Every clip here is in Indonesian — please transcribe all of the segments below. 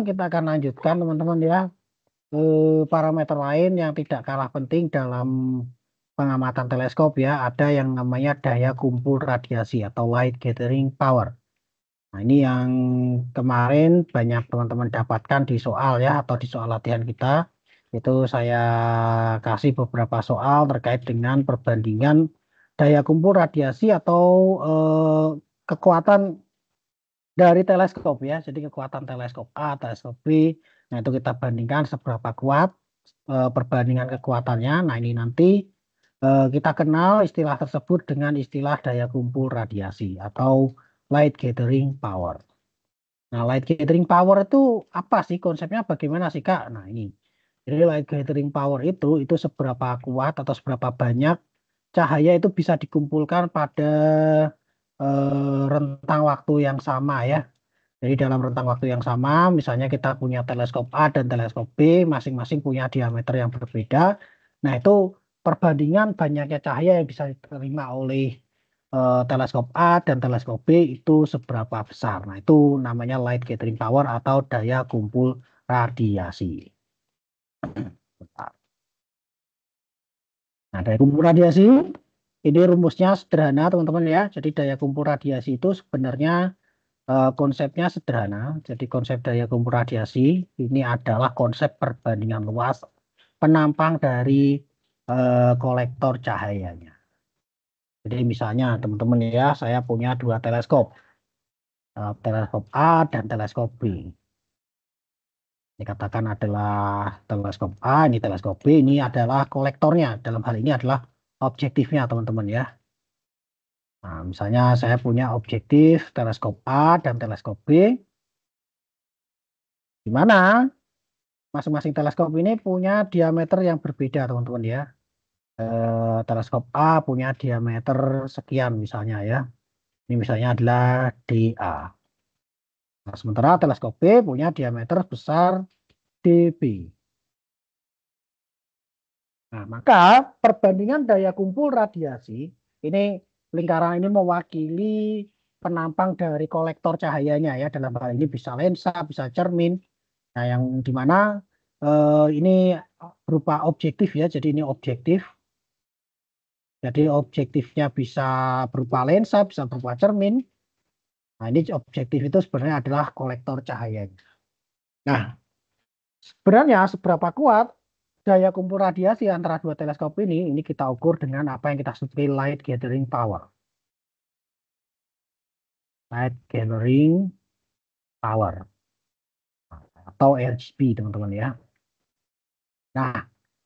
kita akan lanjutkan teman-teman ya. Parameter lain yang tidak kalah penting dalam pengamatan teleskop ya. Ada yang namanya daya kumpul radiasi atau light gathering power. Nah, ini yang kemarin banyak teman-teman dapatkan di soal ya, atau di soal latihan kita. Itu saya kasih beberapa soal terkait dengan perbandingan daya kumpul radiasi atau kekuatan dari teleskop ya. Jadi kekuatan teleskop A, teleskop B. Nah, itu kita bandingkan seberapa kuat perbandingan kekuatannya. Nah, ini nanti kita kenal istilah tersebut dengan istilah daya kumpul radiasi atau light gathering power. Nah, light gathering power itu apa sih konsepnya? Bagaimana sih Kak? Nah, ini. Jadi light gathering power itu seberapa kuat atau seberapa banyak cahaya itu bisa dikumpulkan pada rentang waktu yang sama ya. Jadi dalam rentang waktu yang sama, misalnya kita punya teleskop A dan teleskop B, masing-masing punya diameter yang berbeda. Nah, itu perbandingan banyaknya cahaya yang bisa diterima oleh teleskop A dan teleskop B itu seberapa besar. Nah, itu namanya light gathering power atau daya kumpul radiasi. Bentar. Nah, daya kumpul radiasi ini rumusnya sederhana, teman-teman ya. Jadi daya kumpul radiasi itu sebenarnya konsepnya sederhana. Jadi konsep daya kumpul radiasi ini adalah konsep perbandingan luas penampang dari kolektor cahayanya. Jadi misalnya teman-teman ya, saya punya dua teleskop, teleskop A dan teleskop B. Dikatakan adalah teleskop A, ini teleskop B, ini adalah kolektornya. Dalam hal ini adalah objektifnya teman-teman ya. Nah, misalnya saya punya objektif teleskop A dan teleskop B, di mana masing-masing teleskop ini punya diameter yang berbeda, teman-teman ya. Teleskop A punya diameter sekian misalnya ya. Ini misalnya adalah DA. Nah, sementara teleskop B punya diameter besar DB. Nah, maka perbandingan daya kumpul radiasi ini lingkaran ini mewakili penampang dari kolektor cahayanya ya. Dalam hal ini bisa lensa, bisa cermin. Nah, yang dimana ini berupa objektif ya. Jadi ini objektif. Jadi objektifnya bisa berupa lensa, bisa berupa cermin. Nah, ini objektif itu sebenarnya adalah kolektor cahayanya. Nah, sebenarnya seberapa kuat daya kumpul radiasi antara dua teleskop ini kita ukur dengan apa yang kita sebut light gathering power. Light gathering power atau LGP, teman-teman ya. Nah,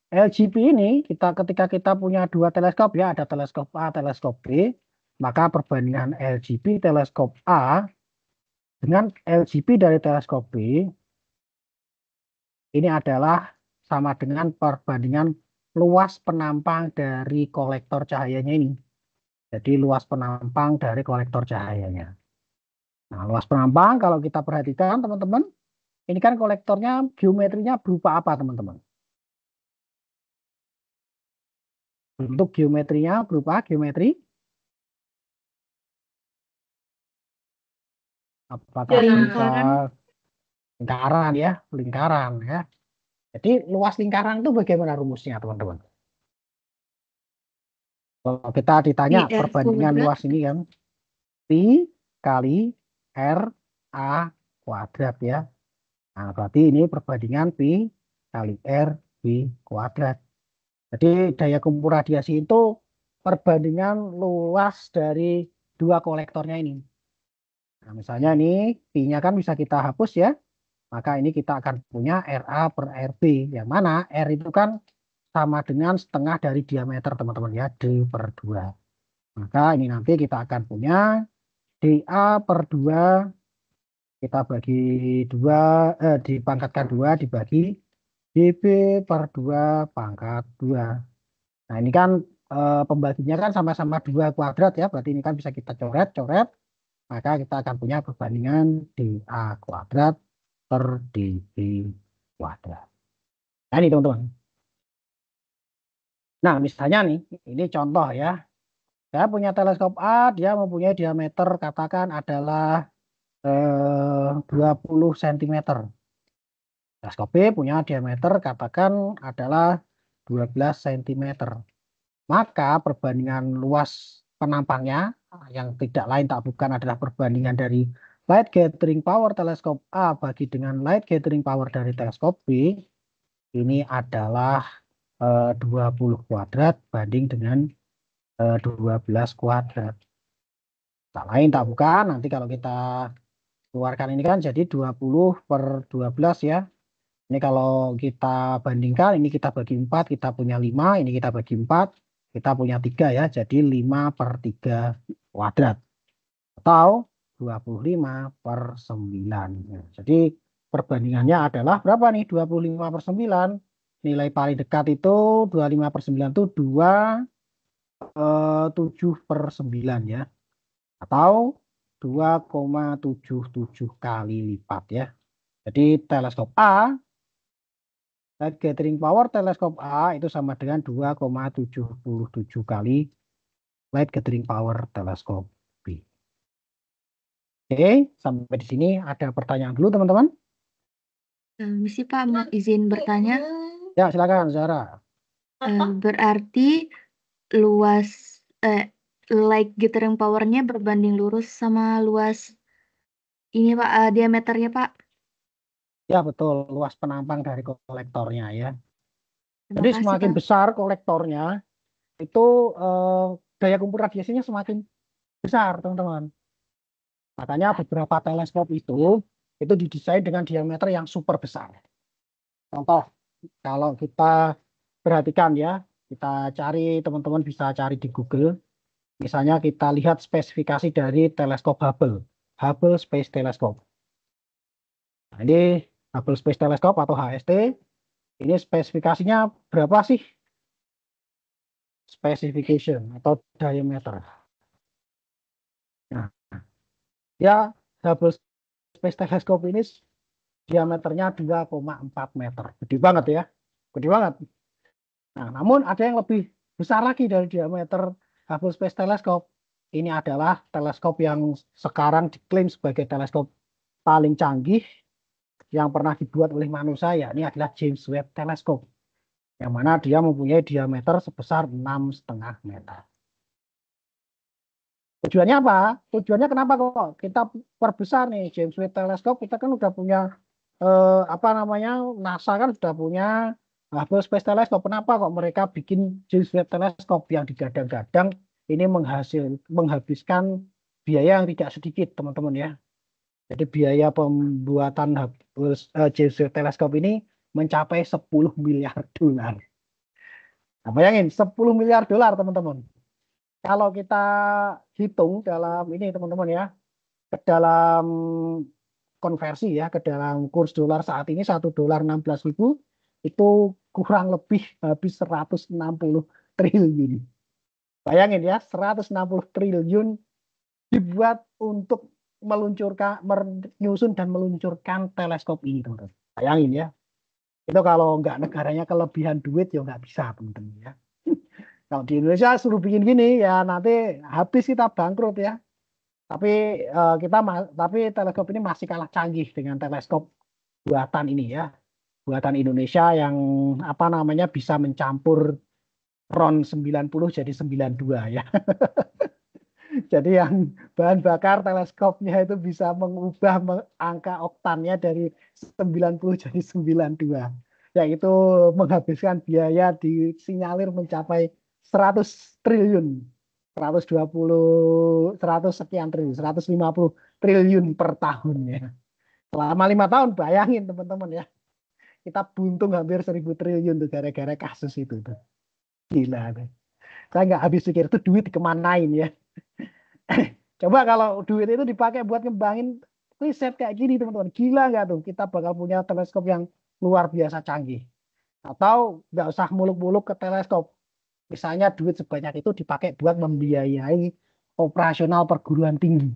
LGP ini ketika kita punya dua teleskop ya, ada teleskop A, teleskop B, maka perbandingan LGP teleskop A dengan LGP dari teleskop B ini adalah sama dengan perbandingan luas penampang dari kolektor cahayanya ini. Jadi luas penampang dari kolektor cahayanya. Nah, luas penampang kalau kita perhatikan teman-teman, ini kan kolektornya geometrinya berupa apa teman-teman? Bentuk geometrinya berupa geometri apakah berupa lingkaran ya, lingkaran ya. Jadi luas lingkaran itu bagaimana rumusnya teman-teman? Kalau kita ditanya perbandingan luas ini kan pi kali r a kuadrat ya. Nah, berarti ini perbandingan pi kali r b kuadrat. Jadi daya kumpul radiasi itu perbandingan luas dari dua kolektornya ini. Nah, misalnya ini pi-nya kan bisa kita hapus ya. Maka ini kita akan punya RA per RB. Yang mana R itu kan sama dengan setengah dari diameter teman-teman ya. D per 2. Maka ini nanti kita akan punya DA per 2 kita bagi 2 dipangkatkan 2 dibagi DB per 2 pangkat 2. Nah, ini kan pembaginya kan sama-sama 2 kuadrat ya. Berarti ini kan bisa kita coret-coret. Maka kita akan punya perbandingan DA kuadrat per DB kuadrat. Nah, ini teman-teman. Nah, misalnya nih, ini contoh ya. Saya punya teleskop A, dia mempunyai diameter katakan adalah 20 cm. Teleskop B punya diameter katakan adalah 12 cm. Maka perbandingan luas penampangnya yang tidak lain tak bukan adalah perbandingan dari light gathering power teleskop A bagi dengan light gathering power dari teleskop B ini adalah 20 kuadrat banding dengan 12 kuadrat. Tak lain tak bukan nanti kalau kita keluarkan ini kan jadi 20 per 12 ya. Ini kalau kita bandingkan, ini kita bagi 4, kita punya 5, ini kita bagi 4, kita punya 3 ya. Jadi 5 per 3 kuadrat. Atau 25 per 9. Ya, jadi perbandingannya adalah berapa nih? 25 per 9. Nilai paling dekat itu 25 per 9 itu 7 per 9 ya. Atau 2,77 kali lipat ya. Jadi teleskop A light gathering power teleskop A itu sama dengan 2,77 kali light gathering power teleskop B. Oke, sampai di sini ada pertanyaan dulu teman-teman. Misi Pak, mau izin bertanya. Ya, silakan Zara. Berarti luas light gathering powernya berbanding lurus sama luas ini Pak, diameternya Pak. Ya, betul, luas penampang dari kolektornya ya. Terima Jadi kasih semakin Pak. besar kolektornya, itu daya kumpul radiasinya semakin besar, teman-teman. Makanya beberapa teleskop itu didesain dengan diameter yang super besar. Contoh, kalau kita perhatikan ya, kita cari, teman-teman bisa cari di Google. Misalnya kita lihat spesifikasi dari teleskop Hubble, Hubble Space Telescope. Nah, ini Hubble Space Telescope atau HST, ini spesifikasinya berapa sih? Specification atau diameter. Nah, ya Hubble Space Telescope ini diameternya 2,4 meter. Gede banget ya. Gede banget. Nah, namun ada yang lebih besar lagi dari diameter Hubble Space Telescope. Ini adalah teleskop yang sekarang diklaim sebagai teleskop paling canggih yang pernah dibuat oleh manusia, ya. Ini adalah James Webb Telescope, yang mana dia mempunyai diameter sebesar 6,5 meter. Tujuannya apa? Tujuannya kenapa kok kita perbesar nih James Webb Telescope? Kita kan udah punya apa namanya, NASA kan sudah punya Hubble Space Telescope. Kenapa kok mereka bikin James Webb Telescope yang digadang-gadang ini menghabiskan biaya yang tidak sedikit, teman-teman ya. Jadi biaya pembuatan James Webb Telescope ini mencapai 10 miliar dolar. Nah, bayangin 10 miliar dolar, teman-teman. Kalau kita hitung dalam ini, teman-teman ya, ke dalam konversi ya, ke dalam kurs dolar saat ini 1 dolar 16.000 itu kurang lebih habis 160 triliun. Bayangin ya, 160 triliun dibuat untuk meluncurkan, menyusun dan meluncurkan teleskop ini, teman-teman. Bayangin ya, itu kalau nggak negaranya kelebihan duit ya nggak bisa, teman-teman ya. Kalau di Indonesia suruh bikin gini ya nanti habis kita bangkrut ya. Tapi tapi teleskop ini masih kalah canggih dengan teleskop buatan ini ya. Buatan Indonesia yang apa namanya bisa mencampur ron 90 jadi 92 ya. Jadi yang bahan bakar teleskopnya itu bisa mengubah angka oktannya dari 90 jadi 92. Yang itu menghabiskan biaya disinyalir mencapai 100 triliun. 120, 100 sekian triliun, 150 triliun per tahunnya. Selama 5 tahun, bayangin teman-teman ya. Kita buntung hampir 1.000 triliun tuh gara-gara kasus itu tuh. Gila tuh. Saya nggak habis pikir itu duit kemanain ya. Coba kalau duit itu dipakai buat ngembangin riset kayak gini teman-teman, gila nggak tuh? Kita bakal punya teleskop yang luar biasa canggih. Atau nggak usah muluk-muluk ke teleskop. Misalnya duit sebanyak itu dipakai buat membiayai operasional perguruan tinggi.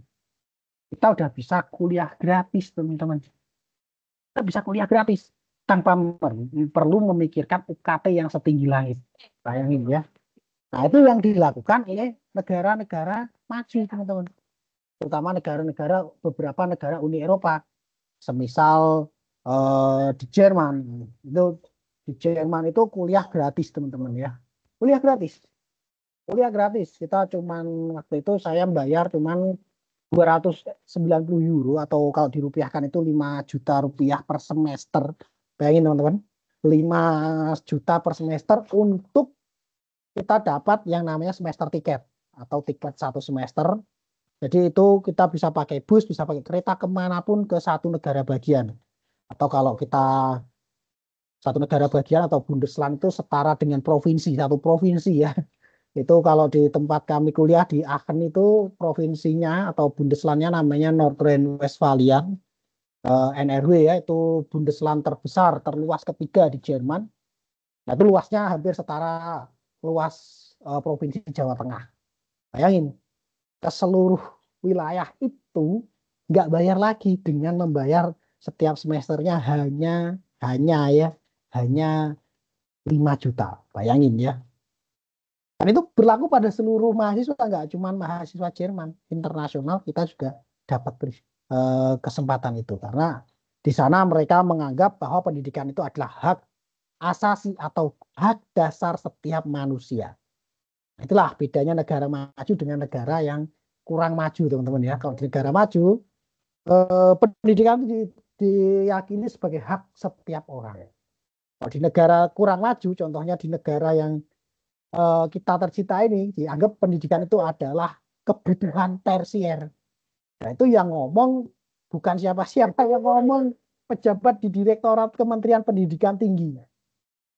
Kita udah bisa kuliah gratis teman-teman. Kita bisa kuliah gratis tanpa perlu memikirkan UKT yang setinggi langit. Bayangin ya. Nah itu yang dilakukan oleh negara-negara maju teman-teman. Terutama negara-negara beberapa negara Uni Eropa, semisal di Jerman. Itu di Jerman itu kuliah gratis teman-teman ya. Kuliah gratis. Kuliah gratis. Kita cuman waktu itu saya bayar cuman 290 euro atau kalau dirupiahkan itu 5 juta rupiah per semester. Bayangin teman-teman. 5 juta per semester untuk kita dapat yang namanya semester tiket atau tiket 1 semester. Jadi itu kita bisa pakai bus, bisa pakai kereta kemanapun ke satu negara bagian. Atau kalau kita satu negara bagian atau Bundesland itu setara dengan provinsi, satu provinsi ya. Itu kalau di tempat kami kuliah di Aachen itu provinsinya atau Bundeslandnya namanya Nordrhein-Westfalia, NRW ya, itu Bundesland terbesar, terluas ketiga di Jerman. Nah itu luasnya hampir setara luas provinsi Jawa Tengah. Bayangin, ke seluruh wilayah itu nggak bayar lagi dengan membayar setiap semesternya hanya ya hanya 5 juta. Bayangin ya. Dan itu berlaku pada seluruh mahasiswa, nggak cuma mahasiswa Jerman, internasional kita juga dapat kesempatan itu karena di sana mereka menganggap bahwa pendidikan itu adalah hak asasi atau hak dasar setiap manusia. Itulah bedanya negara maju dengan negara yang kurang maju, teman-teman ya. Kalau di negara maju, pendidikan diyakini sebagai hak setiap orang. Kalau di negara kurang maju, contohnya di negara yang kita tercinta ini, dianggap pendidikan itu adalah kebutuhan tersier. Nah, itu yang ngomong bukan siapa-siapa, yang ngomong pejabat di Direktorat Kementerian Pendidikan Tinggi.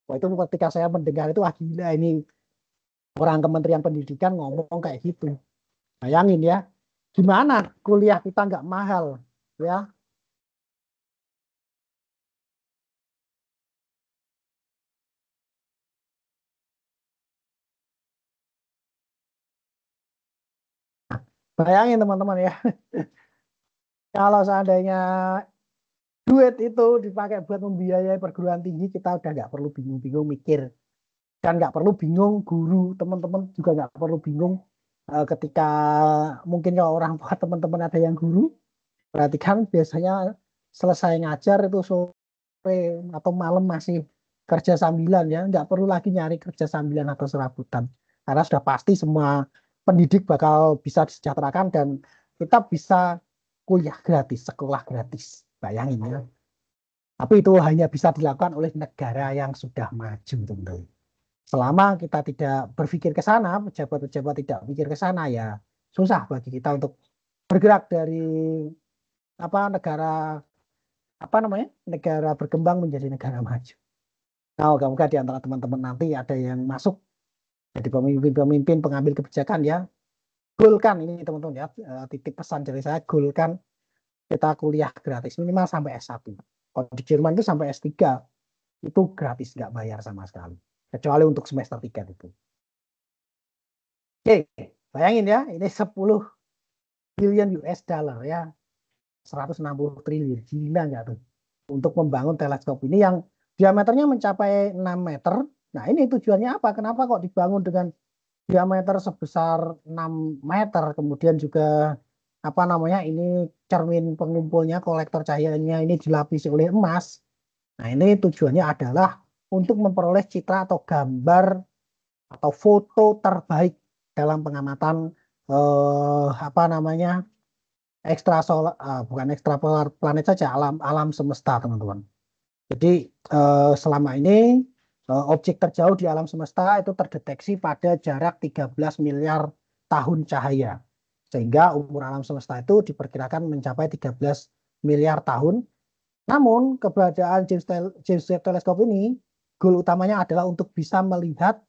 Wah, itu ketika saya mendengar itu, gila ini orang Kementerian Pendidikan ngomong kayak gitu. Bayangin ya, gimana kuliah kita nggak mahal ya. Bayangin teman-teman ya, kalau seandainya duit itu dipakai buat membiayai perguruan tinggi, kita udah nggak perlu bingung-bingung mikir. Dan nggak perlu bingung guru, teman-teman juga nggak perlu bingung ketika mungkin kalau orang tua teman-teman ada yang guru, perhatikan biasanya selesai ngajar itu sore atau malam masih kerja sambilan ya, nggak perlu lagi nyari kerja sambilan atau serabutan. Karena sudah pasti semua pendidik bakal bisa disejahterakan dan kita bisa kuliah gratis, sekolah gratis. Bayangin ya. Tapi itu hanya bisa dilakukan oleh negara yang sudah maju, teman-teman. Selama kita tidak berpikir ke sana, pejabat-pejabat tidak pikir ke sana, ya susah bagi kita untuk bergerak dari apa negara apa namanya negara berkembang menjadi negara maju. Nah, moga-moga di antara teman-teman nanti ada yang masuk jadi pemimpin-pemimpin pengambil kebijakan ya. Goalkan ini teman-teman ya, titip pesan dari saya, goalkan kita kuliah gratis minimal sampai S1. Kalau di Jerman itu sampai S3 itu gratis, nggak bayar sama sekali. Kecuali untuk semester 3 itu. Oke, bayangin ya, ini 10 billion US dollar ya, 160 triliun, gila nggak tuh? Untuk membangun teleskop ini yang diameternya mencapai 6 meter. Nah ini tujuannya apa? Kenapa kok dibangun dengan diameter sebesar 6 meter? Kemudian juga apa namanya ini cermin pengumpulnya, kolektor cahayanya ini dilapisi oleh emas. Nah ini tujuannya adalah untuk memperoleh citra atau gambar atau foto terbaik dalam pengamatan apa namanya ekstra solar, bukan ekstra planet saja, alam alam semesta teman-teman. Jadi selama ini objek terjauh di alam semesta itu terdeteksi pada jarak 13 miliar tahun cahaya. Sehingga umur alam semesta itu diperkirakan mencapai 13 miliar tahun. Namun keberadaan James Webb Telescope ini goal utamanya adalah untuk bisa melihat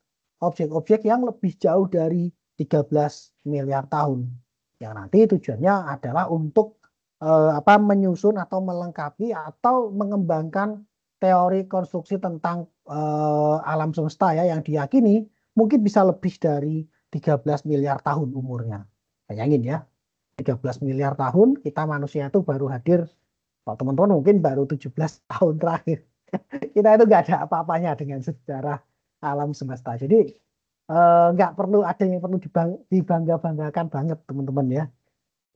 objek-objek yang lebih jauh dari 13 miliar tahun. Yang nanti tujuannya adalah untuk apa menyusun atau melengkapi atau mengembangkan teori konstruksi tentang alam semesta ya yang diyakini mungkin bisa lebih dari 13 miliar tahun umurnya. Bayangin ya, 13 miliar tahun kita manusia itu baru hadir, kalau teman-teman mungkin baru 17 tahun terakhir. Kita itu nggak ada apa-apanya dengan sejarah alam semesta. Jadi nggak perlu ada yang perlu dibangga-banggakan banget teman-teman ya.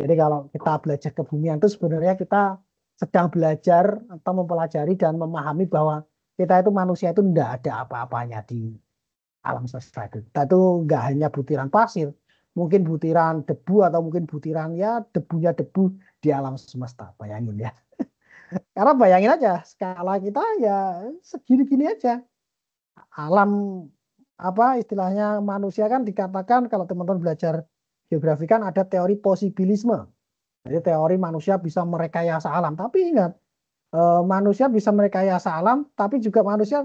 Jadi kalau kita belajar kebumian itu sebenarnya kita sedang belajar atau mempelajari dan memahami bahwa kita itu manusia itu tidak ada apa-apanya di alam semesta itu. Kita itu nggak hanya butiran pasir, mungkin butiran debu atau mungkin butiran ya debunya debu di alam semesta. Bayangin ya. Karena bayangin aja skala kita ya segini-gini aja. Alam apa istilahnya manusia kan dikatakan kalau teman-teman belajar geografi kan ada teori posibilisme. Jadi teori manusia bisa merekayasa alam. Tapi ingat, manusia bisa merekayasa alam, tapi juga manusia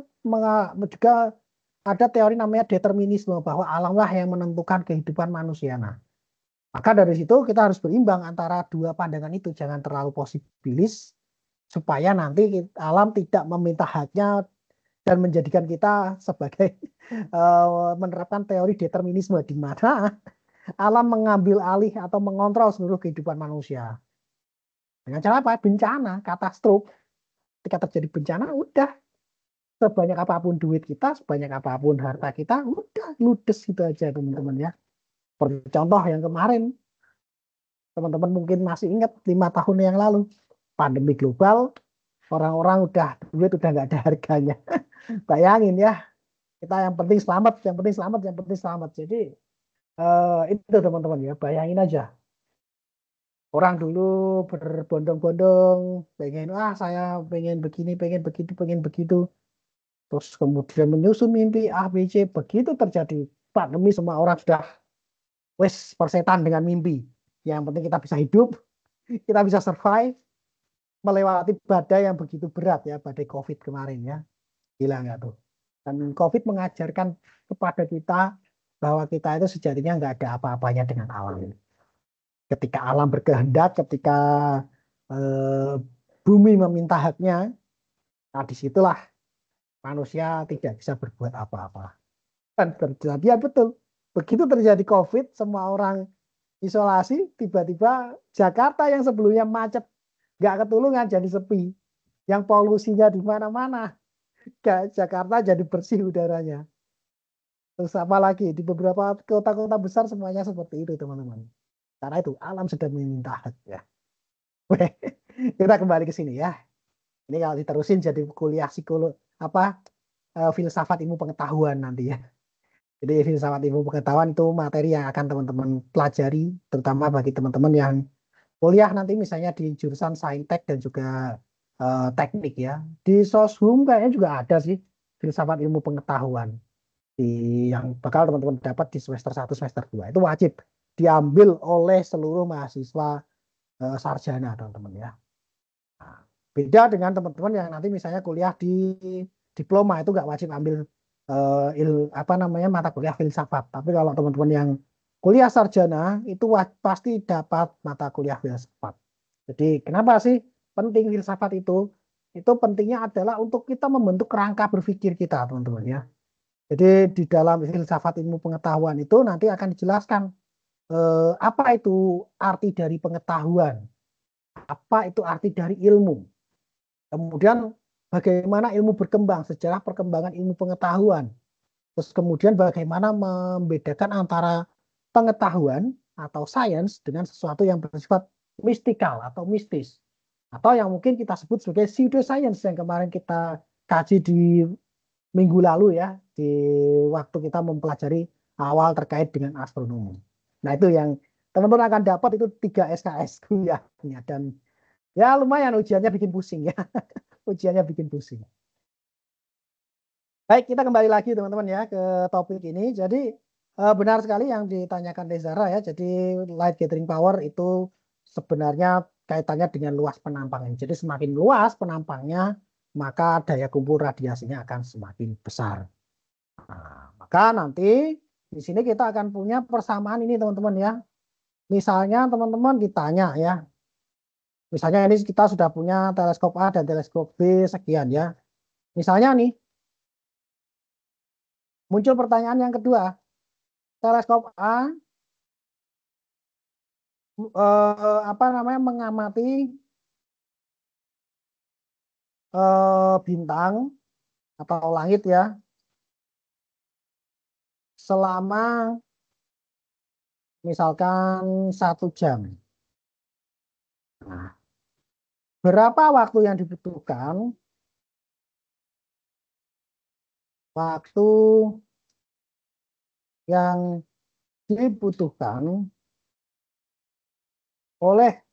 juga ada teori namanya determinisme bahwa alamlah yang menentukan kehidupan manusia. Nah, maka dari situ kita harus berimbang antara dua pandangan itu, jangan terlalu posibilis supaya nanti alam tidak meminta haknya dan menjadikan kita sebagai menerapkan teori determinisme di mana alam mengambil alih atau mengontrol seluruh kehidupan manusia. Dengan cara apa? Bencana, katastrofe. Ketika terjadi bencana, udah sebanyak apapun duit kita, sebanyak apapun harta kita, udah ludes gitu aja teman-teman ya. Seperti contoh yang kemarin, teman-teman mungkin masih ingat 5 tahun yang lalu, pandemi global, orang-orang udah duit udah nggak ada harganya. Bayangin ya, kita yang penting selamat, yang penting selamat, yang penting selamat. Jadi itu teman-teman ya, bayangin aja. Orang dulu berbondong-bondong, pengen, saya pengen begini, pengen begitu, pengen begitu. Terus kemudian menyusun mimpi A, B, C. Begitu terjadi pandemi, semua orang sudah wes persetan dengan mimpi. Yang penting kita bisa hidup, kita bisa survive, melewati badai yang begitu berat ya, badai COVID kemarin ya. Gila nggak tuh? Dan COVID mengajarkan kepada kita bahwa kita itu sejatinya nggak ada apa-apanya dengan alam ini. Ketika alam berkehendak, ketika eh, bumi meminta haknya, nah disitulah manusia tidak bisa berbuat apa-apa. Dan terjadi ya betul. Begitu terjadi COVID, semua orang isolasi, tiba-tiba Jakarta yang sebelumnya macet, nggak ketulungan jadi sepi. Yang polusinya di mana-mana, Jakarta jadi bersih udaranya. Terus apa lagi? Di beberapa kota-kota besar semuanya seperti itu, teman-teman. Karena itu alam sedang meminta hak ya. Kita kembali ke sini ya. Ini kalau diterusin jadi kuliah psikolog apa filsafat ilmu pengetahuan nanti ya. Jadi filsafat ilmu pengetahuan itu materi yang akan teman-teman pelajari, terutama bagi teman-teman yang kuliah nanti misalnya di jurusan saintek dan juga teknik ya. Di Soshum kayaknya juga ada sih filsafat ilmu pengetahuan di yang bakal teman-teman dapat di semester 1 semester 2. Itu wajib diambil oleh seluruh mahasiswa sarjana teman-teman ya. Nah, beda dengan teman-teman yang nanti misalnya kuliah di diploma itu nggak wajib ambil apa namanya mata kuliah filsafat. Tapi kalau teman-teman yang kuliah sarjana itu pasti dapat mata kuliah filsafat. Jadi kenapa sih penting filsafat itu? Itu pentingnya adalah untuk kita membentuk kerangka berpikir kita, teman-teman ya. Jadi di dalam filsafat ilmu pengetahuan itu nanti akan dijelaskan apa itu arti dari pengetahuan, apa itu arti dari ilmu. Kemudian bagaimana ilmu berkembang, sejarah perkembangan ilmu pengetahuan. Terus kemudian bagaimana membedakan antara pengetahuan atau sains dengan sesuatu yang bersifat mistikal atau mistis. Atau yang mungkin kita sebut sebagai pseudoscience yang kemarin kita kaji di minggu lalu ya, di waktu kita mempelajari awal terkait dengan astronomi. Nah itu yang teman-teman akan dapat itu 3 SKS kuliahnya. Dan ya lumayan ujiannya bikin pusing ya. Ujiannya bikin pusing. Baik, kita kembali lagi teman-teman ya ke topik ini. Jadi benar sekali yang ditanyakan Desara ya. Jadi light gathering power itu sebenarnya kaitannya dengan luas penampangnya. Jadi semakin luas penampangnya, maka daya kumpul radiasinya akan semakin besar. Nah, maka nanti di sini kita akan punya persamaan ini teman-teman ya. Misalnya teman-teman ditanya ya. Misalnya ini kita sudah punya teleskop A dan teleskop B sekian ya. Misalnya nih muncul pertanyaan yang kedua. Teleskop A apa namanya mengamati bintang atau langit ya selama misalkan 1 jam. Nah, berapa waktu yang dibutuhkan? Waktu yang dibutuhkan oleh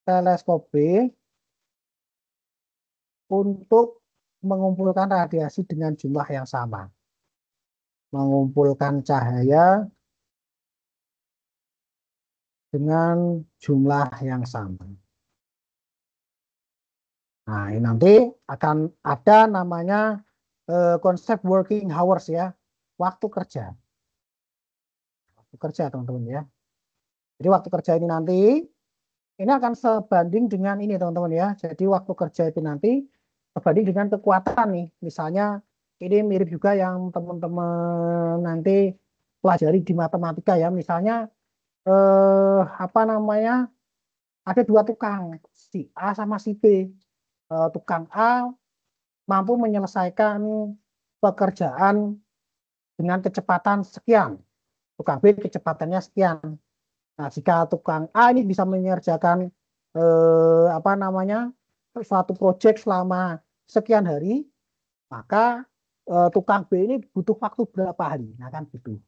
teleskop B untuk mengumpulkan radiasi dengan jumlah yang sama. Mengumpulkan cahaya dengan jumlah yang sama. Nah, ini nanti akan ada namanya konsep working hours ya, waktu kerja. Waktu kerja teman-teman ya. Jadi waktu kerja ini nanti ini akan sebanding dengan ini teman-teman ya. Jadi waktu kerja itu nanti sebanding dengan kekuatan nih. Misalnya ini mirip juga yang teman-teman nanti pelajari di matematika ya. Misalnya apa namanya? Ada dua tukang, si A sama si B. Tukang A mampu menyelesaikan pekerjaan dengan kecepatan sekian. Tukang B kecepatannya sekian. Nah, jika tukang A ini bisa mengerjakan apa namanya suatu proyek selama sekian hari, maka tukang B ini butuh waktu berapa hari? Nah, kan gitu.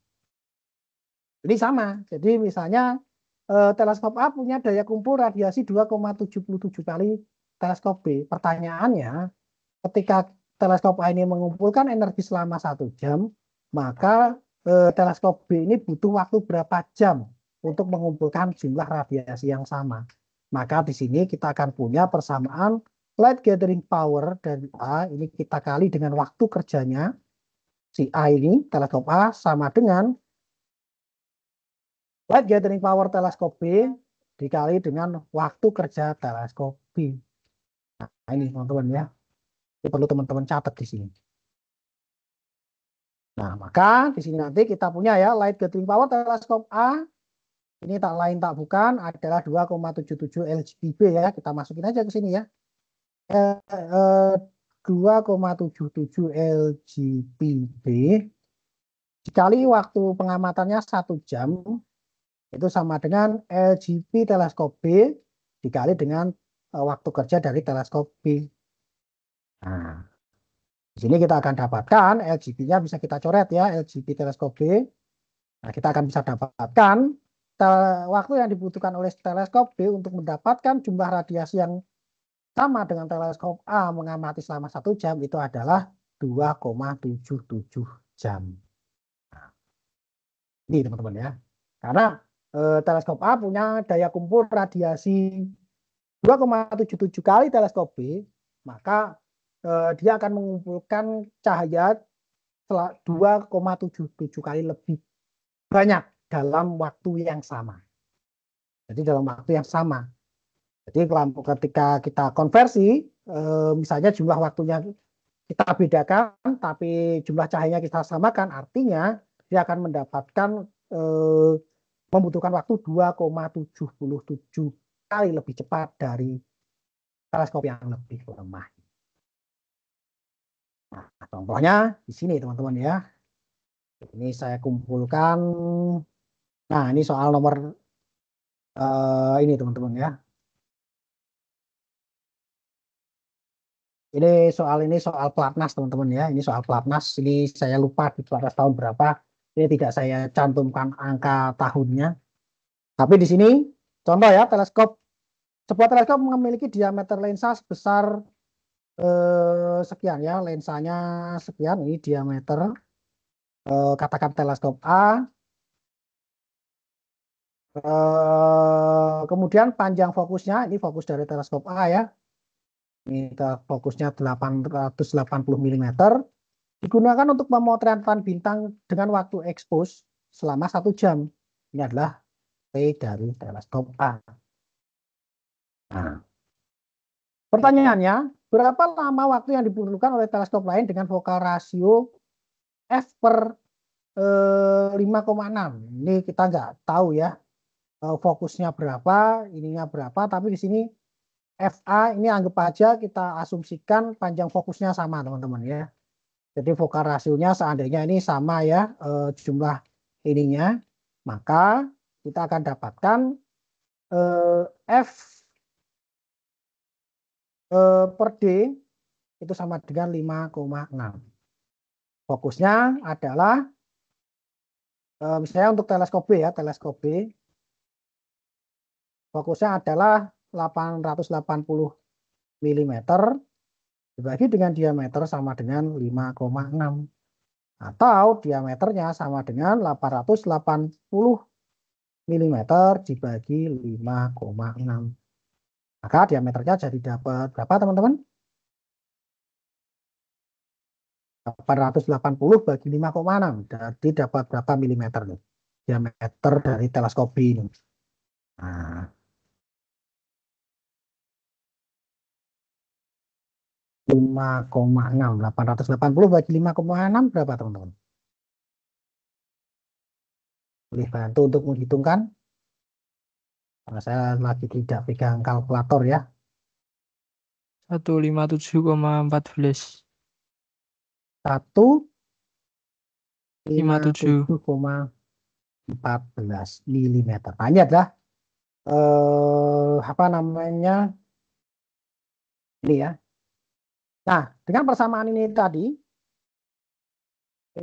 Jadi sama. Jadi misalnya teleskop A punya daya kumpul radiasi 2,77 kali teleskop B. Pertanyaannya, ketika teleskop A ini mengumpulkan energi selama 1 jam, maka teleskop B ini butuh waktu berapa jam untuk mengumpulkan jumlah radiasi yang sama. Maka di sini kita akan punya persamaan light gathering power dari A ini kita kali dengan waktu kerjanya si A ini teleskop A sama dengan light gathering power teleskop B dikali dengan waktu kerja teleskop B. Nah, ini teman-teman ya. Ini perlu teman-teman catat di sini. Nah, maka di sini nanti kita punya ya light gathering power teleskop A ini tak lain tak bukan adalah 2,77 LGB ya. Kita masukin aja ke sini ya. 2,77 LGB dikali waktu pengamatannya 1 jam itu sama dengan LGB teleskop B dikali dengan waktu kerja dari teleskop B. Nah, di sini kita akan dapatkan LGB-nya bisa kita coret ya, LGB teleskop B. Nah, kita akan bisa dapatkan waktu yang dibutuhkan oleh teleskop B untuk mendapatkan jumlah radiasi yang sama dengan teleskop A mengamati selama 1 jam itu adalah 2,77 jam. Nah, ini teman-teman ya. Karena teleskop A punya daya kumpul radiasi 2,77 kali teleskop B, maka dia akan mengumpulkan cahaya 2,77 kali lebih banyak dalam waktu yang sama. Jadi dalam waktu yang sama. Jadi ketika kita konversi, misalnya jumlah waktunya kita bedakan, tapi jumlah cahayanya kita samakan, artinya dia akan mendapatkan membutuhkan waktu 2,77 kali lebih cepat dari teleskop yang lebih lemah. Nah, contohnya di sini teman-teman ya. Ini saya kumpulkan. Nah, ini soal nomor ini teman-teman ya. Ini soal pelatnas teman-teman ya. Ini soal pelatnas. Ini saya lupa di pelatnas tahun berapa. Ini tidak saya cantumkan angka tahunnya. Tapi di sini contoh ya teleskop. Sebuah teleskop memiliki diameter lensa sebesar sekian ya. Lensanya sekian. Ini diameter. Katakan teleskop A. Kemudian panjang fokusnya. Ini fokus dari teleskop A ya. Ini fokusnya 880 mm. Digunakan untuk pemotretan bintang dengan waktu expose selama 1 jam. Ini adalah P dari teleskop A. Nah, pertanyaannya, berapa lama waktu yang diperlukan oleh teleskop lain dengan fokal rasio F per 5,6? Ini kita nggak tahu ya fokusnya berapa, ininya berapa, tapi di sini FA ini anggap aja kita asumsikan panjang fokusnya sama teman-teman ya. Jadi vokal rasionya seandainya ini sama ya jumlah ininya, maka kita akan dapatkan F per D itu sama dengan 5,6. Fokusnya adalah misalnya untuk teleskop B ya, teleskop B fokusnya adalah 880 mm dibagi dengan diameter sama dengan 5,6 atau diameternya sama dengan 880 mm dibagi 5,6. Maka diameternya jadi dapat berapa teman-teman? 880 bagi 5,6. Jadi dapat berapa milimeter nih? Diameter dari teleskop B ini. Nah, 5,6. 880 bagi 5,6 berapa teman-teman? Boleh bantu untuk menghitungkan? Karena saya lagi tidak pegang kalkulator ya. 157,14. 157,14 milimeter. Nah, ini adalah apa namanya? Ini ya. Nah, dengan persamaan ini tadi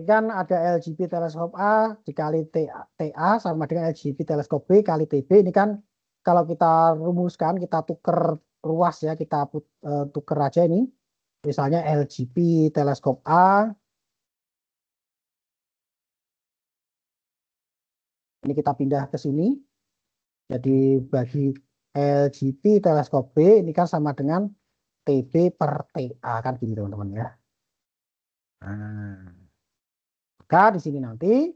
kan ada LGB teleskop A dikali TA sama dengan LGB teleskop B kali TB. Ini kan kalau kita rumuskan, kita tuker ruas ya, kita tuker aja ini. Misalnya LGB teleskop A ini kita pindah ke sini. Jadi bagi LGB teleskop B ini kan sama dengan TB per TA kan gini teman-teman ya. Nah, maka di sini nanti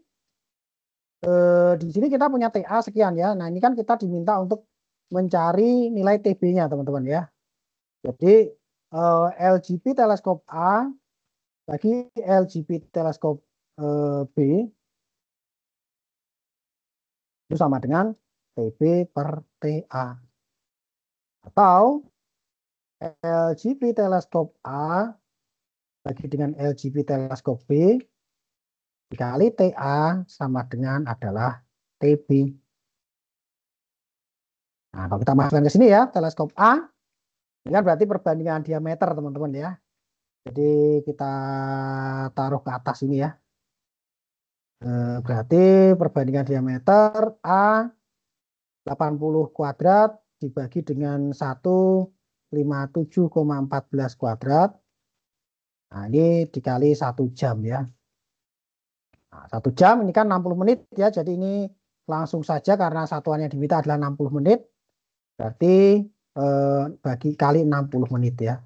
di sini kita punya TA sekian ya. Nah, ini kan kita diminta untuk mencari nilai TB-nya teman-teman ya. Jadi LGB teleskop A bagi LGB teleskop B itu sama dengan TB per TA. Atau LGB teleskop A bagi dengan LGB teleskop B dikali TA sama dengan adalah TB. Nah, kalau kita masukkan ke sini ya, teleskop A, ini kan berarti perbandingan diameter teman-teman ya. Jadi kita taruh ke atas ini ya. Berarti perbandingan diameter A 80 kuadrat dibagi dengan 157,14 kuadrat. Nah, ini dikali 1 jam ya. Nah, 1 jam ini kan 60 menit ya. Jadi ini langsung saja karena satuan yang diminta adalah 60 menit. Berarti bagi kali 60 menit ya.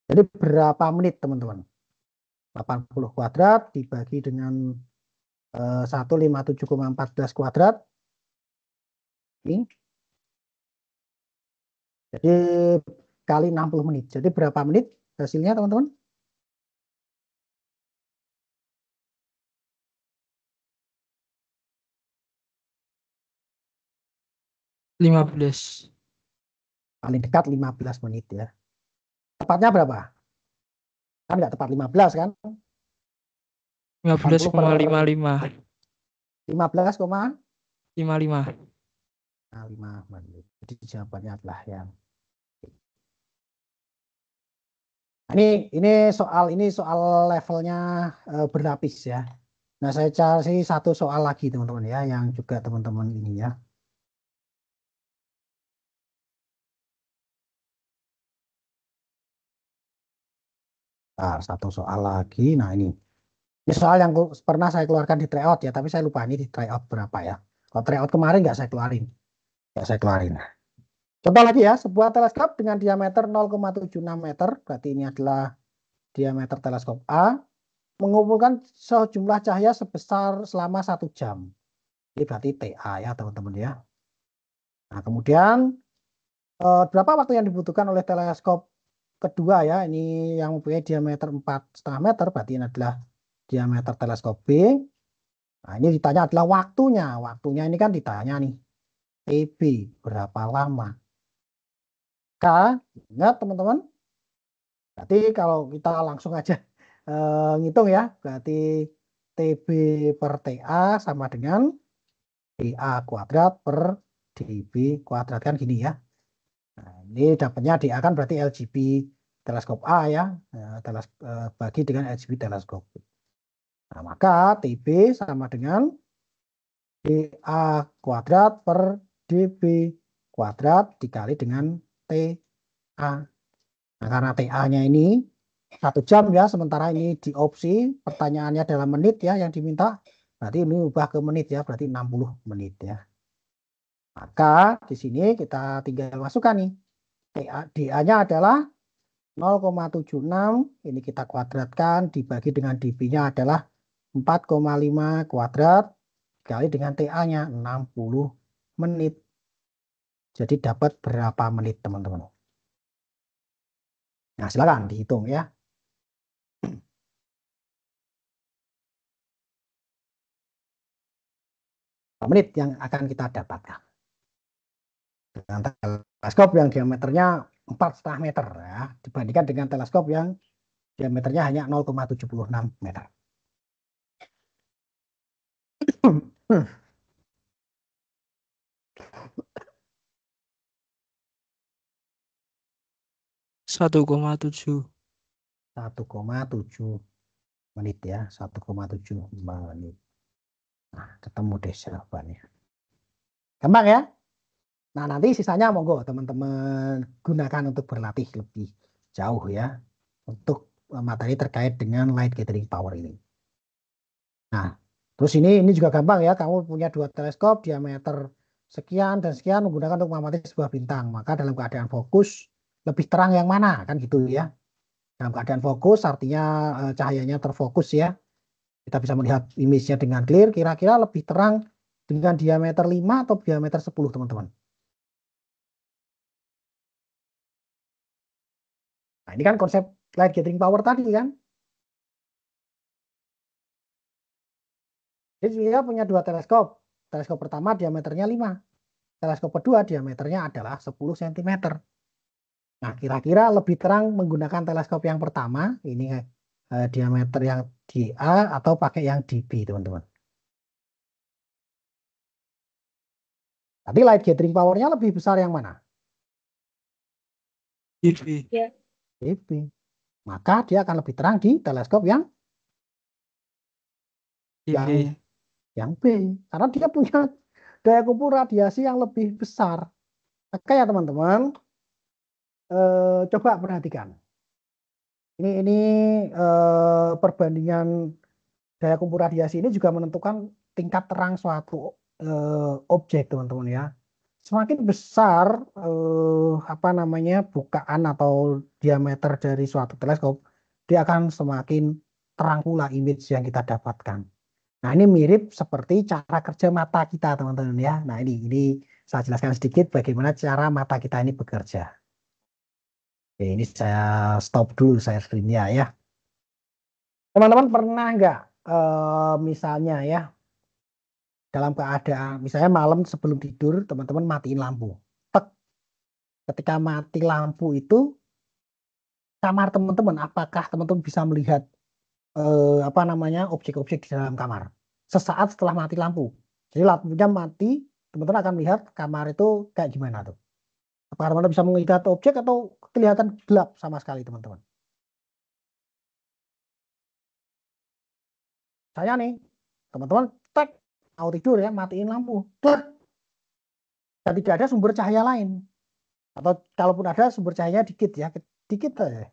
Jadi berapa menit teman-teman? 80 kuadrat dibagi dengan 157,14 kuadrat. Ini. Jadi kali 60 menit. Jadi berapa menit hasilnya teman-teman? Paling dekat 15 menit ya. Tepatnya berapa? Kan nggak tepat 15 kan? 15,55. 15,55 menit. Jadi jawabannya adalah yang ini soal levelnya berlapis ya. Nah, saya cari satu soal lagi teman-teman ya yang juga teman-teman ini ya. Nah, satu soal lagi. Nah, ini soal yang pernah saya keluarkan di tryout ya, tapi saya lupa ini di tryout berapa ya. Kalau tryout kemarin nggak saya keluarin. Nggak saya keluarin. Contoh lagi ya, sebuah teleskop dengan diameter 0,76 meter, berarti ini adalah diameter teleskop A, mengumpulkan sejumlah cahaya sebesar selama 1 jam. Ini berarti TA ya teman-teman ya. Nah, kemudian berapa waktu yang dibutuhkan oleh teleskop kedua ya, ini yang mempunyai diameter 4,5 meter, berarti ini adalah diameter teleskop B. Nah, ini ditanya adalah waktunya. Waktunya ini kan ditanya nih, TB berapa lama? K, ingat teman-teman. Berarti kalau kita langsung aja ngitung ya, berarti TB per TA sama dengan TA kuadrat per DB kuadrat kan gini ya. Nah, ini dapatnya DA kan berarti LGB teleskop A ya, bagi dengan LGB teleskop. Nah, maka TB sama dengan DA kuadrat per DB kuadrat dikali dengan TA. Nah, karena TA-nya ini 1 jam ya, sementara ini di opsi pertanyaannya dalam menit ya yang diminta. Berarti ini ubah ke menit ya, berarti 60 menit ya. Maka di sini kita tinggal masukkan nih. DA-nya adalah 0,76, ini kita kuadratkan, dibagi dengan DB-nya adalah 4,5 kuadrat, dikali dengan TA-nya 60 menit. Jadi dapat berapa menit teman-teman? Nah silakan dihitung ya. Menit yang akan kita dapatkan. Dengan teleskop yang diameternya 4,5 meter ya, dibandingkan dengan teleskop yang diameternya hanya 0,76 meter. 1,7. 1,7 menit ya, 1,7 menit. Nah, ketemu deh jawabannya. Gampang ya? Nah, nanti sisanya monggo teman-teman gunakan untuk berlatih lebih jauh ya, untuk materi terkait dengan light gathering power ini. Nah, terus ini juga gampang ya, kamu punya 2 teleskop diameter sekian dan sekian menggunakan untuk mengamati sebuah bintang. Maka dalam keadaan fokus lebih terang yang mana kan gitu ya. Dalam keadaan fokus artinya cahayanya terfokus ya. Kita bisa melihat image-nya dengan clear, kira-kira lebih terang dengan diameter 5 atau diameter 10 teman-teman. Nah, ini kan konsep light gathering power tadi kan. Jadi dia punya 2 teleskop. Teleskop pertama diameternya 5. Teleskop kedua diameternya adalah 10 cm. Nah, kira-kira lebih terang menggunakan teleskop yang pertama, ini diameter yang di A atau pakai yang di B, teman-teman. Tapi light gathering power-nya lebih besar yang mana? DB. DB. Maka dia akan lebih terang di teleskop yang B. Karena dia punya daya kumpul radiasi yang lebih besar. Maka ya teman-teman, coba perhatikan. Ini perbandingan daya kumpul radiasi ini juga menentukan tingkat terang suatu objek teman-teman ya. Semakin besar bukaan atau diameter dari suatu teleskop, dia akan semakin terang pula image yang kita dapatkan. Nah ini mirip seperti cara kerja mata kita teman-teman ya. Nah ini saya jelaskan sedikit bagaimana cara mata kita ini bekerja. Oke, ini saya stop dulu saya screen-nya ya. Teman-teman pernah nggak misalnya ya, dalam keadaan misalnya malam sebelum tidur teman-teman matiin lampu. Tek. Ketika mati lampu itu kamar teman-teman, apakah teman-teman bisa melihat objek-objek di dalam kamar sesaat setelah mati lampu? Jadi lampunya mati, teman-teman akan melihat kamar itu kayak gimana tuh? Apakah teman-teman bisa melihat objek atau kelihatan gelap sama sekali teman-teman? Saya nih, teman-teman, tek, mau tidur ya, matiin lampu, tek, dan tidak ada sumber cahaya lain. Atau kalaupun ada sumber cahayanya dikit ya, dikit aja.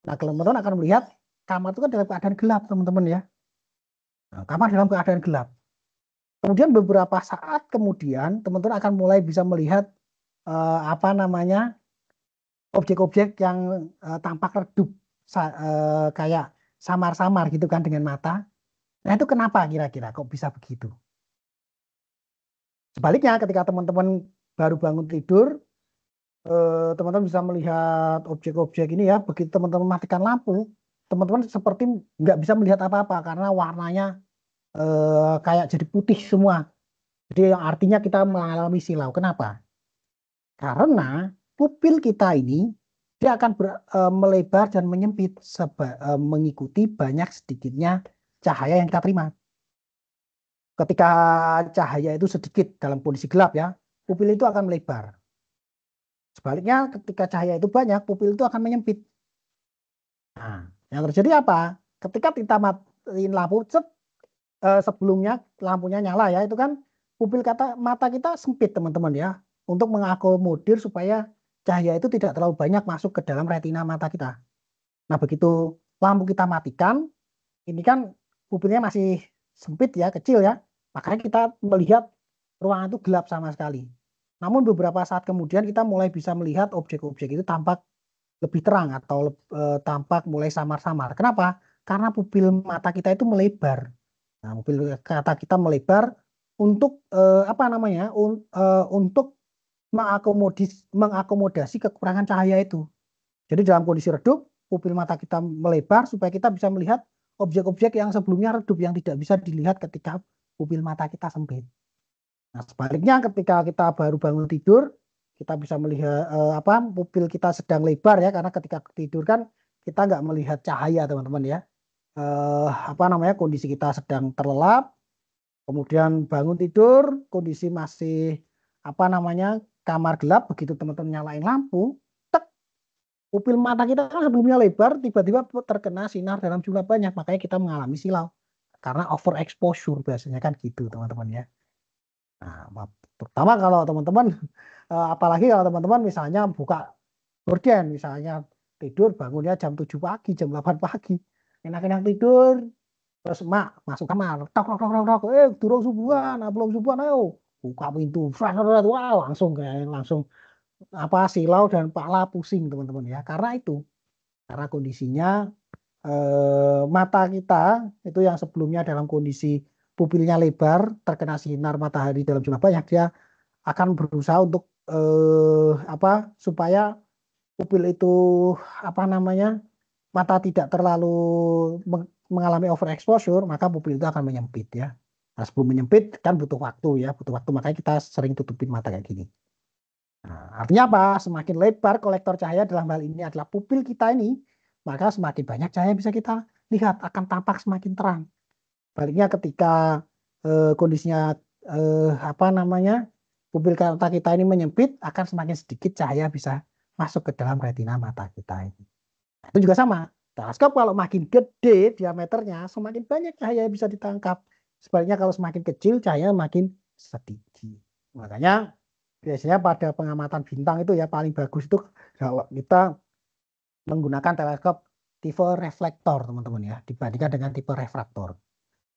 Nah, teman-teman akan melihat kamar itu kan dalam keadaan gelap, teman-teman ya. Nah, kamar dalam keadaan gelap. Kemudian beberapa saat kemudian, teman-teman akan mulai bisa melihat objek-objek yang tampak redup, kayak samar-samar gitu kan dengan mata. Nah, itu kenapa kira-kira kok bisa begitu? Sebaliknya, ketika teman-teman baru bangun tidur, teman-teman bisa melihat objek-objek ini ya, begitu teman-teman matikan lampu, teman-teman seperti nggak bisa melihat apa-apa karena warnanya kayak jadi putih semua. Jadi yang artinya kita mengalami silau. Kenapa? Karena pupil kita ini dia akan melebar dan menyempit mengikuti banyak sedikitnya cahaya yang kita terima. Ketika cahaya itu sedikit dalam kondisi gelap ya, pupil itu akan melebar. Sebaliknya ketika cahaya itu banyak, pupil itu akan menyempit. Nah, yang terjadi apa? Ketika kita matiin lampu, sebelumnya lampunya nyala ya, itu kan pupil mata kita sempit teman-teman ya, untuk mengakomodir supaya cahaya itu tidak terlalu banyak masuk ke dalam retina mata kita. Nah, begitu lampu kita matikan, ini kan pupilnya masih sempit ya, kecil ya, makanya kita melihat ruangan itu gelap sama sekali. Namun beberapa saat kemudian kita mulai bisa melihat objek-objek itu tampak lebih terang atau tampak mulai samar-samar. Kenapa? Karena pupil mata kita itu melebar. Nah, pupil mata kita melebar untuk apa namanya? Untuk mengakomodasi kekurangan cahaya itu. Jadi dalam kondisi redup, pupil mata kita melebar supaya kita bisa melihat objek-objek yang sebelumnya redup yang tidak bisa dilihat ketika pupil mata kita sempit. Nah, sebaliknya ketika kita baru bangun tidur, kita bisa melihat pupil kita sedang lebar ya, karena ketika tidur kan kita nggak melihat cahaya teman-teman ya. Kondisi kita sedang terlelap, kemudian bangun tidur, kondisi masih kamar gelap, begitu teman-teman nyalain lampu, pupil mata kita kan sebelumnya lebar, tiba-tiba terkena sinar dalam jumlah banyak, makanya kita mengalami silau. Karena overexposure biasanya kan gitu teman-teman ya. Nah, terutama kalau teman-teman, apalagi kalau teman-teman misalnya buka gorden, misalnya tidur bangunnya jam 7 pagi, jam 8 pagi, enak-enak tidur, terus mak masuk kamar, tok tok tok tok, tok, durung subuhan, belum subuhan, ayo buka pintu, wow, langsung silau dan kepala pusing teman-teman ya, karena kondisinya mata kita itu yang sebelumnya dalam kondisi pupilnya lebar terkena sinar matahari dalam jumlah banyak, dia akan berusaha untuk supaya pupil itu mata tidak terlalu mengalami overexposure, maka pupil itu akan menyempit ya. Nah, sebelum menyempit kan butuh waktu ya, makanya kita sering tutupin mata kayak gini. Nah, artinya apa? Semakin lebar kolektor cahaya dalam hal ini adalah pupil kita ini, maka semakin banyak cahaya yang bisa kita lihat, akan tampak semakin terang. Baliknya ketika kondisinya pupil mata kita ini menyempit, akan semakin sedikit cahaya bisa masuk ke dalam retina mata kita ini. Nah, itu juga sama. Teleskop kalau makin gede diameternya, semakin banyak cahaya yang bisa ditangkap. Sebaliknya kalau semakin kecil, cahaya makin sedikit. Makanya biasanya pada pengamatan bintang itu ya paling bagus itu kalau kita menggunakan teleskop tipe reflektor teman-teman ya, dibandingkan dengan tipe refraktor.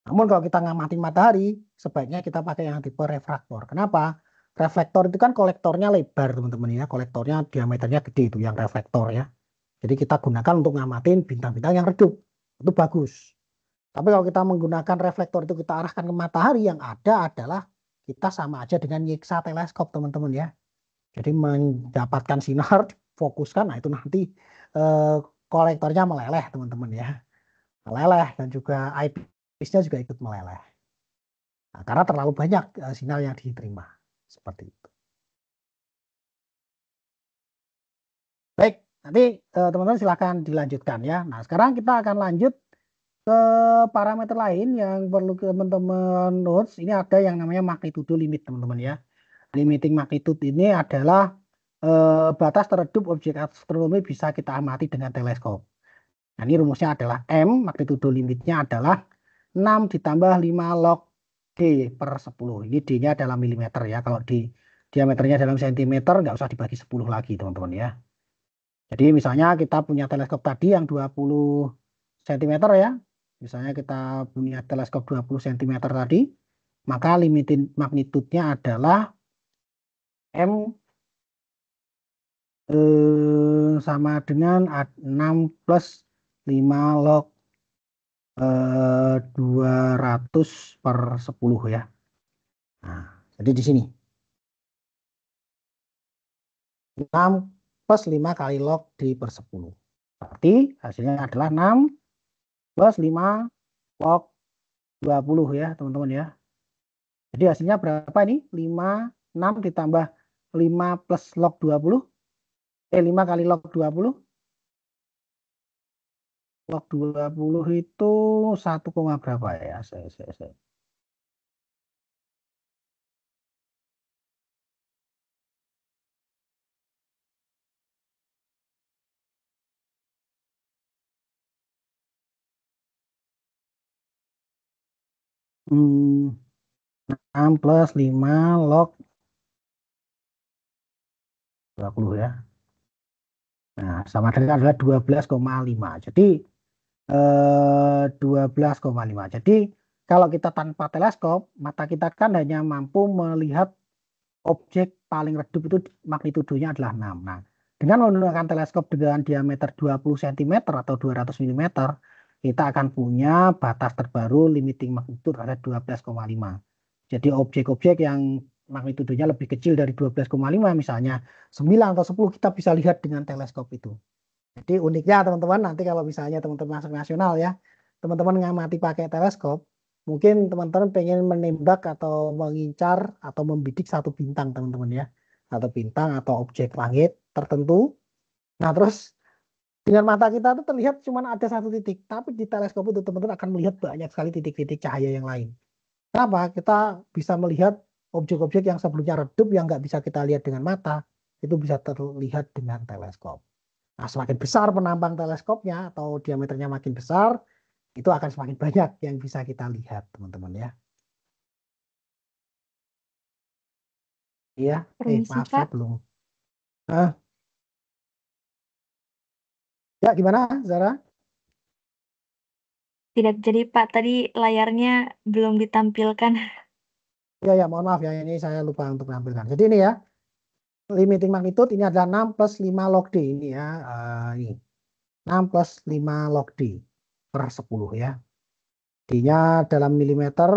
Namun kalau kita ngamatin matahari, sebaiknya kita pakai yang tipe refraktor. Kenapa? Reflektor itu kan kolektornya lebar teman-teman ya, kolektornya diameternya gede itu yang reflektor ya. Jadi kita gunakan untuk ngamatin bintang-bintang yang redup, itu bagus. Tapi kalau kita menggunakan reflektor itu kita arahkan ke matahari, yang ada adalah kita sama aja dengan nyiksa teleskop teman-teman ya. Jadi mendapatkan sinar, fokuskan, nah itu nanti kolektornya meleleh teman-teman ya. Meleleh dan juga eyepiece-nya juga ikut meleleh. Nah, karena terlalu banyak sinar yang diterima. Seperti itu. Baik, nanti teman-teman silakan dilanjutkan ya. Nah, sekarang kita akan lanjut ke parameter lain yang perlu teman-teman notes. Ini ada yang namanya magnitudo limit teman-teman ya. Limiting magnitude ini adalah batas teredup objek astronomi bisa kita amati dengan teleskop. Nah, ini rumusnya adalah M, magnitudo limitnya adalah 6 ditambah 5 log D per 10. Ini D-nya dalam milimeter ya. Kalau di diameternya dalam sentimeter nggak usah dibagi 10 lagi teman-teman ya. Jadi misalnya kita punya teleskop tadi yang 20 cm ya. Misalnya kita punya teleskop 20 cm tadi, maka limiting magnitudenya adalah M sama dengan 6 plus 5 log 200 per 10 ya. Nah, jadi di sini 6 plus 5 kali log D per 10. Berarti hasilnya adalah 6 plus 5 log 20 ya teman-teman ya. Jadi hasilnya berapa ini? 6 ditambah 5 plus log 20. 5 kali log 20. Log 20 itu 1, berapa ya? Saya. 6 plus 5 log 20 ya. Nah, sama dengan adalah 12,5. Jadi 12,5. Jadi kalau kita tanpa teleskop, mata kita kan hanya mampu melihat objek paling redup itu magnitudonya adalah 6. Nah, dengan menggunakan teleskop dengan diameter 20 cm atau 200 mm, kita akan punya batas terbaru limiting magnitude ada 12,5. Jadi objek-objek yang magnitudonya lebih kecil dari 12,5 misalnya 9 atau 10 kita bisa lihat dengan teleskop itu. Jadi uniknya teman-teman nanti kalau misalnya teman-teman masuk nasional ya, teman-teman ngamati pakai teleskop, mungkin teman-teman pengen menembak atau mengincar atau membidik satu bintang teman-teman ya, atau bintang atau objek langit tertentu. Nah terus dengan mata kita itu terlihat cuma ada satu titik, tapi di teleskop itu teman-teman akan melihat banyak sekali titik-titik cahaya yang lain. Kenapa? Kita bisa melihat objek-objek yang sebelumnya redup yang nggak bisa kita lihat dengan mata, itu bisa terlihat dengan teleskop. Nah, semakin besar penampang teleskopnya atau diameternya makin besar, itu akan semakin banyak yang bisa kita lihat, teman-teman ya. Iya, Permisi, maaf Pak. saya belum. Ya, gimana, Zara? Tidak jadi, Pak. Tadi layarnya belum ditampilkan. Ya, mohon maaf ya, ini saya lupa untuk menampilkan. Jadi ini ya, limiting magnitude ini adalah 6 plus 5 log D ini ya. Ini 6 plus 5 log D per 10 ya. D-nya dalam milimeter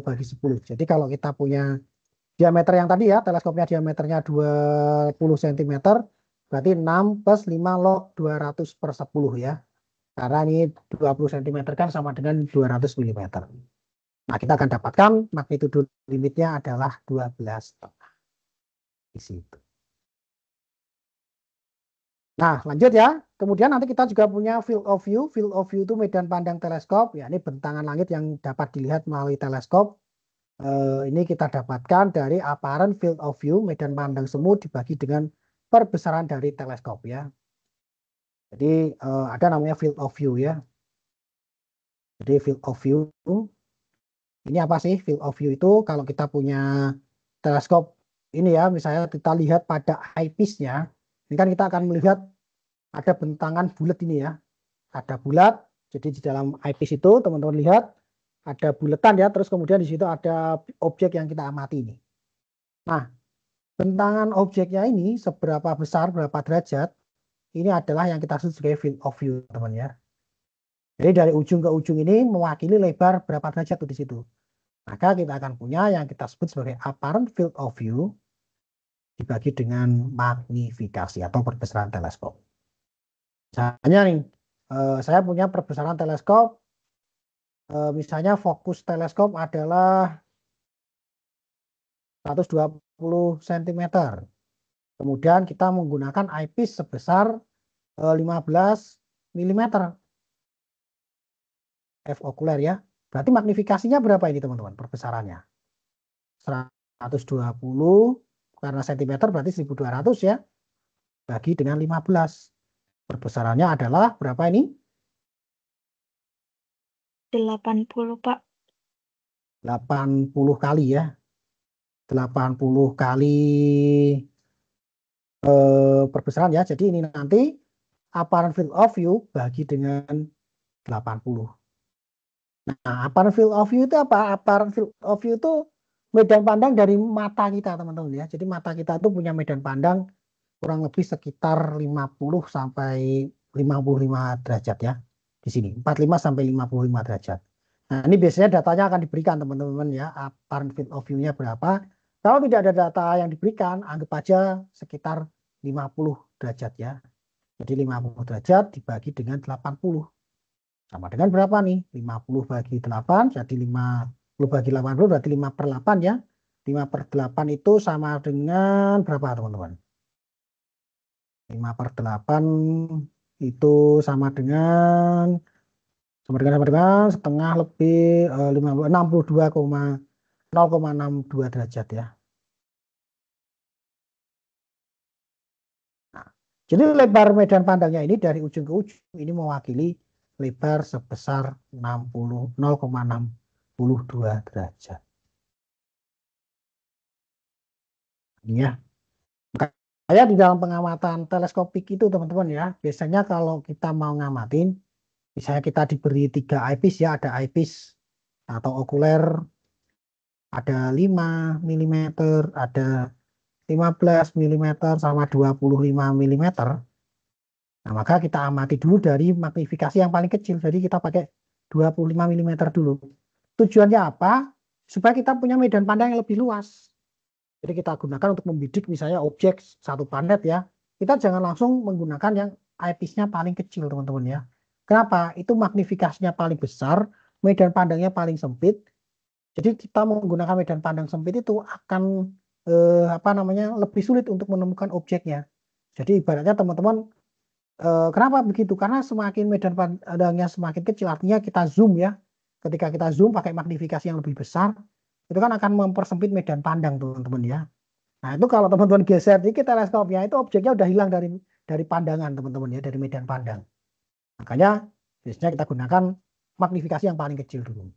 bagi 10. Jadi kalau kita punya diameter yang tadi ya, teleskopnya diameternya 20 cm, berarti 6 plus 5 log 200 per 10 ya. Karena ini 20 cm kan sama dengan 200 mm. Nah, kita akan dapatkan magnitudo limitnya adalah 12 di situ. Nah, lanjut ya. Kemudian nanti kita juga punya field of view. Field of view itu medan pandang teleskop. Ya, ini bentangan langit yang dapat dilihat melalui teleskop. Ini kita dapatkan dari apparent field of view, medan pandang semu dibagi dengan perbesaran dari teleskop ya. Jadi ada namanya field of view ya. Jadi field of view ini apa sih? Field of view itu kalau kita punya teleskop ini ya, misalnya kita lihat pada eyepiece-nya, ini kan kita akan melihat ada bentangan bulat ini ya. Ada bulat, jadi di dalam eyepiece itu teman-teman lihat ada bulatan ya, terus kemudian di situ ada objek yang kita amati ini. Nah, bentangan objeknya ini seberapa besar, berapa derajat, ini adalah yang kita sebut sebagai field of view, teman ya. Jadi dari ujung ke ujung ini mewakili lebar berapa derajat tuh di situ. Maka kita akan punya yang kita sebut sebagai apparent field of view dibagi dengan magnifikasi atau perbesaran teleskop. Misalnya nih, saya punya perbesaran teleskop, misalnya fokus teleskop adalah 120 cm. Kemudian kita menggunakan eyepiece sebesar 15 mm f okuler ya. Berarti magnifikasinya berapa ini teman-teman perbesarannya? 120 karena cm berarti 1200 ya. Bagi dengan 15. Perbesarannya adalah berapa ini? 80, Pak. 80 kali ya. 80 kali perbesaran ya. Jadi ini nanti apparent field of view bagi dengan 80. Nah, apparent field of view itu apa? Apparent field of view itu medan pandang dari mata kita, teman-teman ya. Jadi mata kita itu punya medan pandang kurang lebih sekitar 50 sampai 55 derajat ya. Di sini 45 sampai 55 derajat. Nah, ini biasanya datanya akan diberikan teman-teman ya. Apparent field of view-nya berapa? Kalau tidak ada data yang diberikan, anggap aja sekitar 50 derajat ya. Jadi 50 derajat dibagi dengan 80. Sama dengan berapa nih? 50 bagi 8, jadi 50 bagi 80 berarti 5 per 8 ya. 5 per 8 itu sama dengan berapa teman-teman? 5 per 8 itu sama dengan setengah lebih 0,62 derajat ya. Nah, jadi lebar medan pandangnya ini dari ujung ke ujung ini mewakili lebar sebesar 0,6 32 derajat. Ya. Makanya di dalam pengamatan teleskopik itu teman-teman ya, biasanya kalau kita mau ngamatin, misalnya kita diberi 3 eyepiece ya, ada eyepiece atau okuler, ada 5 mm, ada 15 mm sama 25 mm. Nah, maka kita amati dulu dari magnifikasi yang paling kecil. Jadi kita pakai 25 mm dulu. Tujuannya apa? Supaya kita punya medan pandang yang lebih luas. Jadi kita gunakan untuk membidik misalnya objek satu planet ya. Kita jangan langsung menggunakan yang eyepiece-nya paling kecil teman-teman ya. Kenapa? Itu magnifikasinya paling besar, medan pandangnya paling sempit. Jadi kita menggunakan medan pandang sempit itu akan lebih sulit untuk menemukan objeknya. Jadi ibaratnya teman-teman, kenapa begitu? Karena semakin medan pandangnya semakin kecil, artinya kita zoom ya. Ketika kita zoom pakai magnifikasi yang lebih besar, itu kan akan mempersempit medan pandang teman-teman ya. Nah itu kalau teman-teman geser dikit teleskopnya, itu objeknya udah hilang dari pandangan teman-teman ya, dari medan pandang. Makanya biasanya kita gunakan magnifikasi yang paling kecil dulu.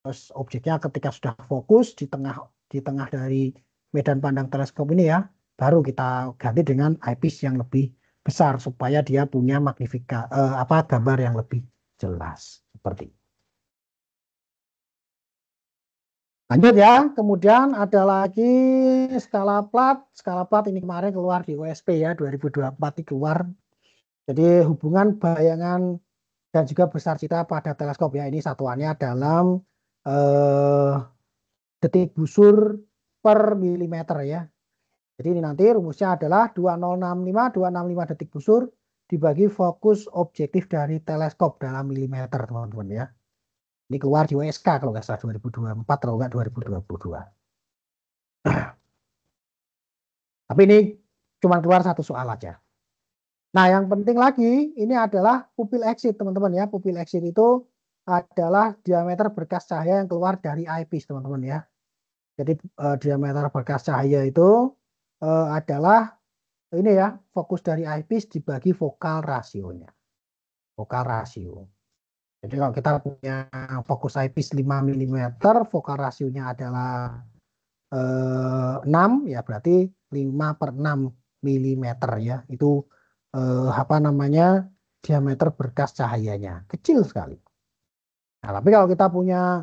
Terus objeknya ketika sudah fokus di tengah dari medan pandang teleskop ini ya, baru kita ganti dengan eyepiece yang lebih besar supaya dia punya gambar yang lebih jelas seperti itu. Lanjut ya, kemudian ada lagi skala plat. Skala plat ini kemarin keluar di OSP ya, 2024 ini keluar. Jadi hubungan bayangan dan juga besar citra pada teleskop ya, ini satuannya dalam detik busur per milimeter ya. Jadi ini nanti rumusnya adalah 2065 detik busur dibagi fokus objektif dari teleskop dalam milimeter teman-teman ya. Ini keluar di WSK kalau nggak salah 2024 atau nggak 2022. Tapi ini cuma keluar satu soal aja. Nah yang penting lagi ini adalah pupil exit teman-teman ya. Pupil exit itu adalah diameter berkas cahaya yang keluar dari eyepiece teman-teman ya. Jadi diameter berkas cahaya itu adalah ini ya, fokus dari eyepiece dibagi vokal rasionya. Vokal rasio. Jadi kalau kita punya fokus eyepiece 5 mm, vokal rasionya adalah 6, ya berarti 5/6 mm ya. Itu diameter berkas cahayanya. Kecil sekali. Nah, tapi kalau kita punya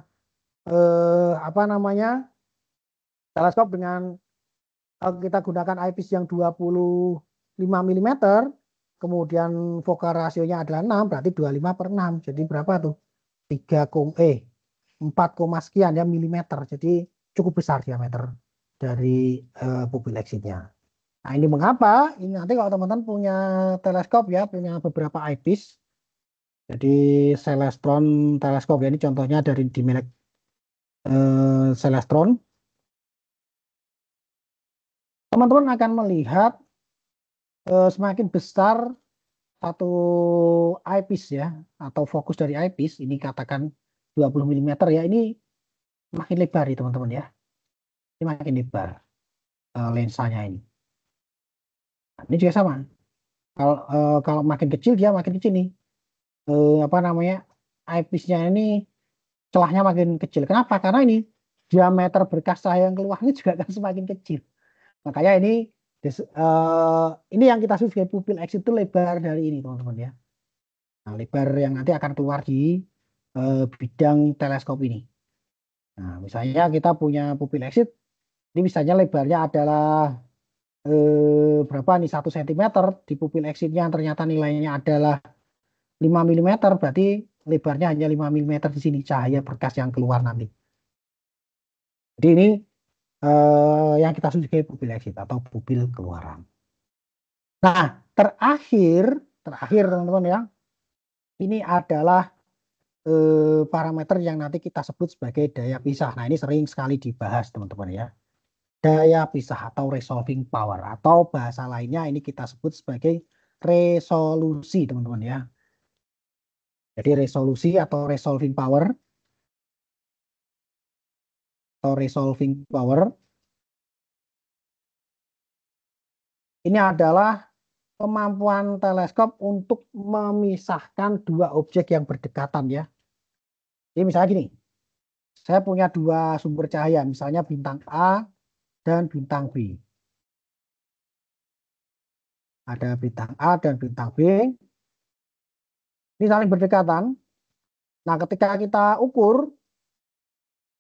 teleskop dengan kita gunakan eyepiece yang 25 mm, kemudian vokal rasionya adalah 6, berarti 25/6. Jadi berapa tuh? 4, sekian ya milimeter. Jadi cukup besar diameter dari pupil exitnya. Nah ini mengapa? Ini nanti kalau teman-teman punya teleskop ya, punya beberapa eyepiece. Jadi Celestron teleskop ya, ini contohnya dari di merek Celestron. Teman-teman akan melihat semakin besar satu eyepiece ya, atau fokus dari eyepiece, ini katakan 20 mm ya, ini makin lebar ya teman-teman ya. Ini makin lebar lensanya ini. Nah, ini juga sama. Kalau makin kecil dia makin kecil nih. Eyepiece-nya ini celahnya makin kecil. Kenapa? Karena ini diameter berkas cahaya yang keluar ini juga akan semakin kecil. Makanya ini yang kita sebut sebagai pupil exit itu lebar dari ini teman-teman ya. Nah, lebar yang nanti akan keluar di bidang teleskop ini. Nah, misalnya kita punya pupil exit, ini misalnya lebarnya adalah berapa nih 1 cm di pupil exitnya ternyata nilainya adalah 5 mm, berarti lebarnya hanya 5 mm di sini cahaya berkas yang keluar nanti. Jadi ini yang kita sebut sebagai pupil exit atau pupil keluaran. Nah, terakhir teman-teman ya, ini adalah parameter yang nanti kita sebut sebagai daya pisah. Nah, ini sering sekali dibahas teman-teman ya. Daya pisah atau resolving power, atau bahasa lainnya ini kita sebut sebagai resolusi teman-teman ya. Jadi resolusi atau resolving power ini adalah kemampuan teleskop untuk memisahkan dua objek yang berdekatan ya. Jadi misalnya gini, saya punya dua sumber cahaya, misalnya bintang A dan bintang B. Ada bintang A dan bintang B. Ini saling berdekatan. Nah, ketika kita ukur,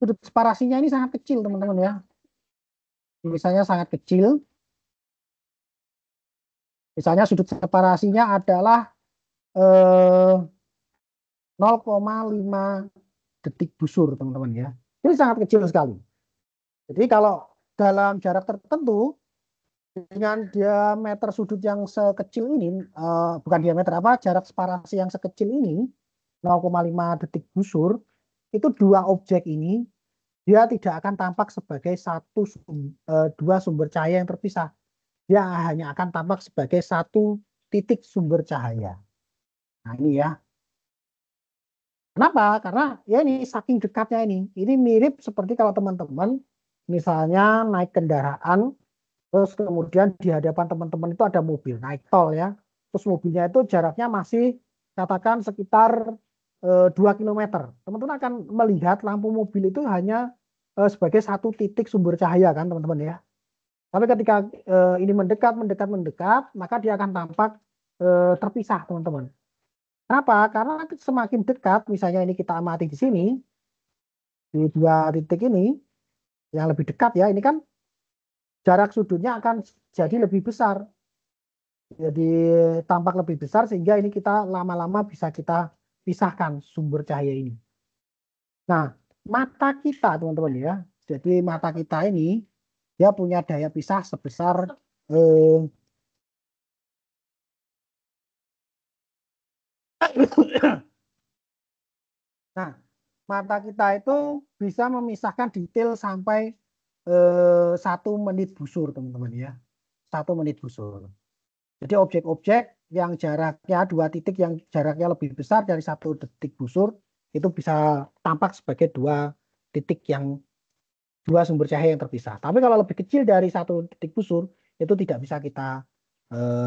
sudut separasinya ini sangat kecil, teman-teman ya. Misalnya sangat kecil. Misalnya sudut separasinya adalah 0,5 detik busur, teman-teman ya. Ini sangat kecil sekali. Jadi kalau dalam jarak tertentu, dengan diameter sudut yang sekecil ini, bukan diameter apa, jarak separasi yang sekecil ini, 0,5 detik busur, itu dua objek ini, dia tidak akan tampak sebagai dua sumber cahaya yang terpisah. Dia hanya akan tampak sebagai satu titik sumber cahaya. Nah ini ya. Kenapa? Karena ya ini saking dekatnya ini. Ini mirip seperti kalau teman-teman misalnya naik kendaraan, terus kemudian di hadapan teman-teman itu ada mobil naik tol ya. Terus mobilnya itu jaraknya masih katakan sekitar 2 km. Teman-teman akan melihat lampu mobil itu hanya sebagai satu titik sumber cahaya kan teman-teman ya. Tapi ketika ini mendekat, maka dia akan tampak terpisah teman-teman. Kenapa? Karena semakin dekat, misalnya ini kita amati di sini, di dua titik ini, yang lebih dekat ya, ini kan jarak sudutnya akan jadi lebih besar. Jadi tampak lebih besar sehingga ini kita lama-lama bisa kita pisahkan sumber cahaya ini. Nah, mata kita teman-teman ya, jadi mata kita ini dia punya daya pisah sebesar nah, mata kita itu bisa memisahkan detail sampai 1 menit busur, teman-teman ya. 1 menit busur. Jadi objek-objek yang jaraknya dua titik yang jaraknya lebih besar dari 1 detik busur itu bisa tampak sebagai dua titik yang dua sumber cahaya yang terpisah. Tapi kalau lebih kecil dari 1 detik busur itu tidak bisa kita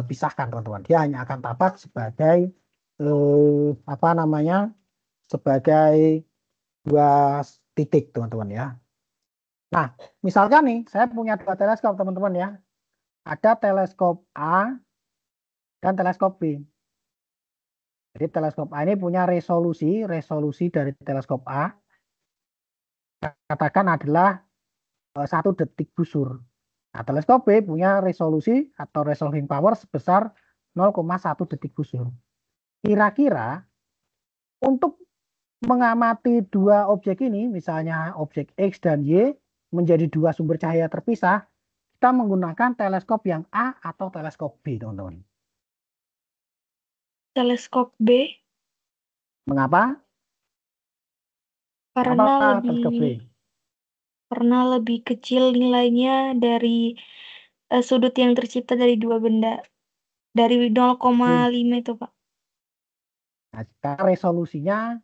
pisahkan, teman-teman. Dia hanya akan tampak sebagai apa namanya? Sebagai dua titik, teman-teman ya. Nah, misalkan nih, saya punya dua teleskop, teman-teman ya. Ada teleskop A dan teleskop B. Jadi teleskop A ini punya resolusi dari teleskop A, katakan adalah 1 detik busur. Nah, teleskop B punya resolusi atau resolving power sebesar 0,1 detik busur. Kira-kira untuk mengamati dua objek ini, misalnya objek X dan Y, menjadi dua sumber cahaya terpisah, kita menggunakan teleskop yang A atau teleskop B, teman-teman. Teleskop B. Mengapa? Karena Mengapa teleskop B? lebih kecil nilainya dari sudut yang tercipta dari dua benda. Dari 0,5 itu, Pak. Nah, karena resolusinya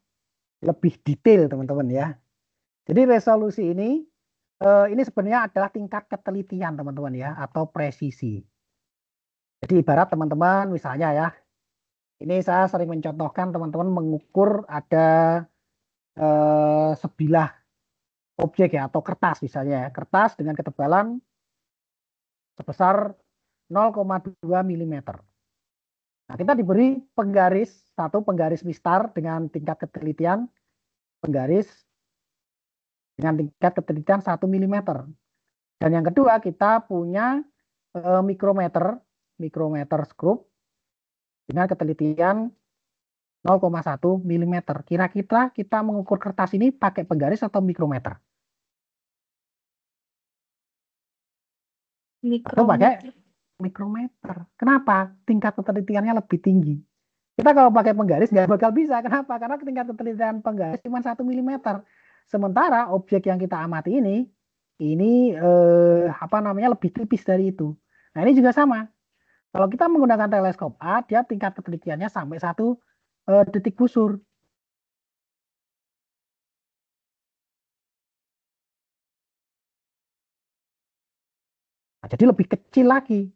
lebih detail, teman-teman ya. Jadi resolusi ini sebenarnya adalah tingkat ketelitian, teman-teman ya, atau presisi. Jadi ibarat teman-teman misalnya ya, ini saya sering mencontohkan teman-teman mengukur ada sebilah objek ya, atau kertas misalnya ya. Kertas dengan ketebalan sebesar 0,2 mm. Nah, kita diberi satu penggaris mistar dengan tingkat ketelitian penggaris dengan tingkat ketelitian 1 mm. Dan yang kedua kita punya mikrometer skrup dengan ketelitian 0,1 mm. Kira-kira kita mengukur kertas ini pakai penggaris atau mikrometer? Atau pakai mikrometer. Kenapa? Tingkat ketelitiannya lebih tinggi. Kita kalau pakai penggaris nggak bakal bisa. Kenapa? Karena tingkat ketelitian penggaris cuma 1 mm. Sementara objek yang kita amati ini apa namanya lebih tipis dari itu. Nah ini juga sama. Kalau kita menggunakan teleskop A, dia tingkat ketelitiannya sampai 1 detik busur. Nah, jadi lebih kecil lagi.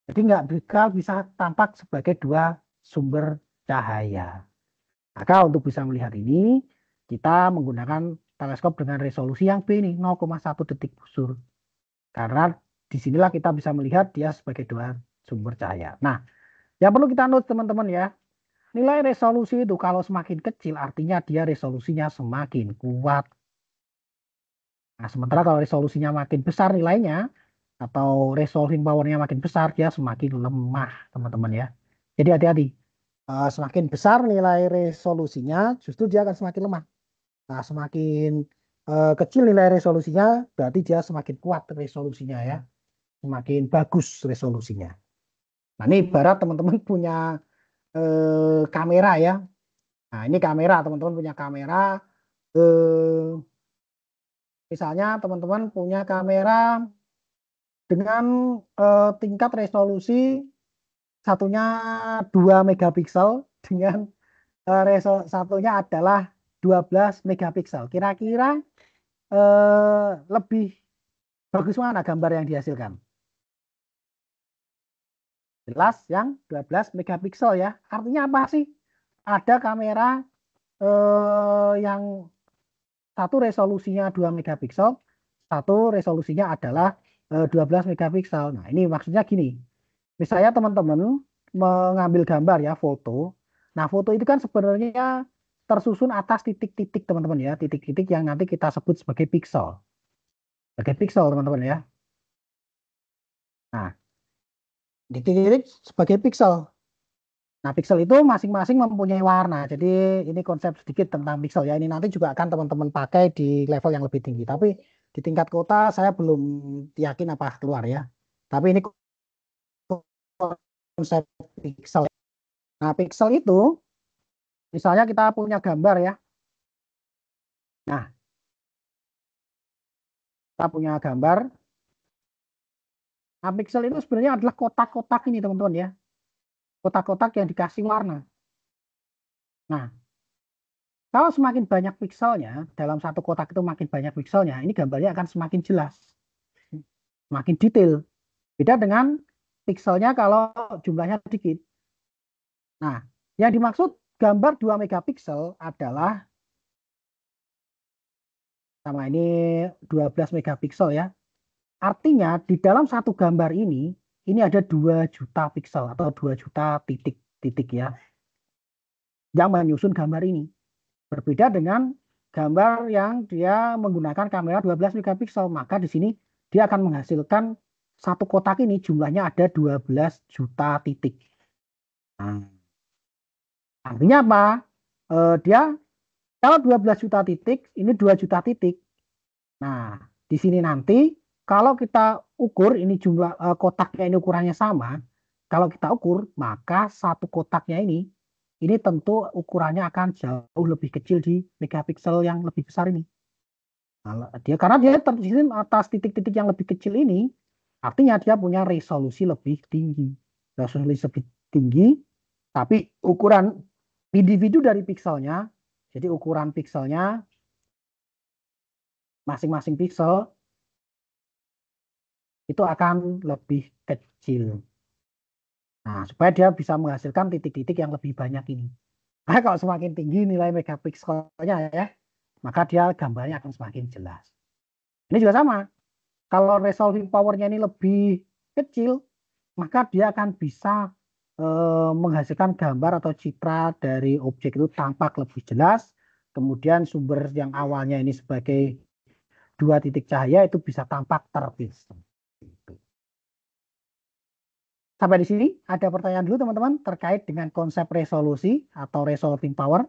Jadi nggak bakal bisa tampak sebagai dua sumber cahaya. Maka untuk bisa melihat ini, kita menggunakan teleskop dengan resolusi yang B nih, 0,1 detik busur. Karena disinilah kita bisa melihat dia sebagai dua sumber cahaya. Nah, yang perlu kita note teman-teman ya, nilai resolusi itu kalau semakin kecil artinya dia resolusinya semakin kuat. Nah, sementara kalau resolusinya makin besar nilainya, atau resolving powernya makin besar, dia semakin lemah teman-teman ya. Jadi hati-hati, semakin besar nilai resolusinya, justru dia akan semakin lemah. Nah, semakin kecil nilai resolusinya, berarti dia semakin kuat resolusinya ya. Semakin bagus resolusinya. Nah, ini ibarat teman-teman punya kamera ya. Nah, ini kamera, teman-teman punya kamera. Misalnya teman-teman punya kamera dengan tingkat resolusi satunya 2 megapiksel dengan satunya adalah 12 megapiksel. Kira-kira lebih bagus mana gambar yang dihasilkan? Jelas yang 12 megapiksel ya. Artinya apa sih? Ada kamera yang satu resolusinya 2 megapiksel, satu resolusinya adalah 12 megapiksel. Nah, ini maksudnya gini. Misalnya teman-teman mengambil gambar ya, foto. Nah, foto itu kan sebenarnya tersusun atas titik-titik teman-teman ya, titik-titik yang nanti kita sebut sebagai piksel. Sebagai piksel teman-teman ya. Nah, titik-titik sebagai piksel. Nah, piksel itu masing-masing mempunyai warna. Jadi ini konsep sedikit tentang piksel ya. Ini nanti juga akan teman-teman pakai di level yang lebih tinggi. Tapi di tingkat kota saya belum yakin apa keluar ya. Tapi ini konsep piksel. Nah, piksel itu misalnya kita punya gambar ya. Nah, kita punya gambar. Nah, piksel itu sebenarnya adalah kotak-kotak ini teman-teman ya. Kotak-kotak yang dikasih warna. Nah, kalau semakin banyak pikselnya, dalam satu kotak itu makin banyak pikselnya, ini gambarnya akan semakin jelas, semakin detail. Beda dengan pikselnya kalau jumlahnya sedikit. Nah, yang dimaksud gambar 2 megapiksel adalah sama ini 12 megapiksel ya. Artinya di dalam satu gambar ini ada 2 juta piksel atau 2 juta titik-titik ya yang menyusun gambar ini. Berbeda dengan gambar yang dia menggunakan kamera 12 megapiksel, maka di sini dia akan menghasilkan satu kotak ini jumlahnya ada 12 juta titik. Nah, artinya apa? Dia kalau 12 juta titik, ini 2 juta titik. Nah, di sini nanti kalau kita ukur ini jumlah kotaknya ini ukurannya sama, kalau kita ukur maka satu kotaknya ini tentu ukurannya akan jauh lebih kecil di megapiksel yang lebih besar ini. Nah, karena dia tersusun atas titik-titik yang lebih kecil ini, artinya dia punya resolusi lebih tinggi. Resolusi lebih tinggi, tapi ukuran individu dari pikselnya, jadi ukuran pikselnya masing-masing piksel itu akan lebih kecil. Nah, supaya dia bisa menghasilkan titik-titik yang lebih banyak ini. Nah, kalau semakin tinggi nilai megapikselnya ya, maka dia gambarnya akan semakin jelas. Ini juga sama. Kalau resolving powernya ini lebih kecil, maka dia akan bisa menghasilkan gambar atau citra dari objek itu tampak lebih jelas. Kemudian sumber yang awalnya ini sebagai 2 titik cahaya itu bisa tampak terbit. Sampai di sini ada pertanyaan dulu teman-teman terkait dengan konsep resolusi atau resolving power.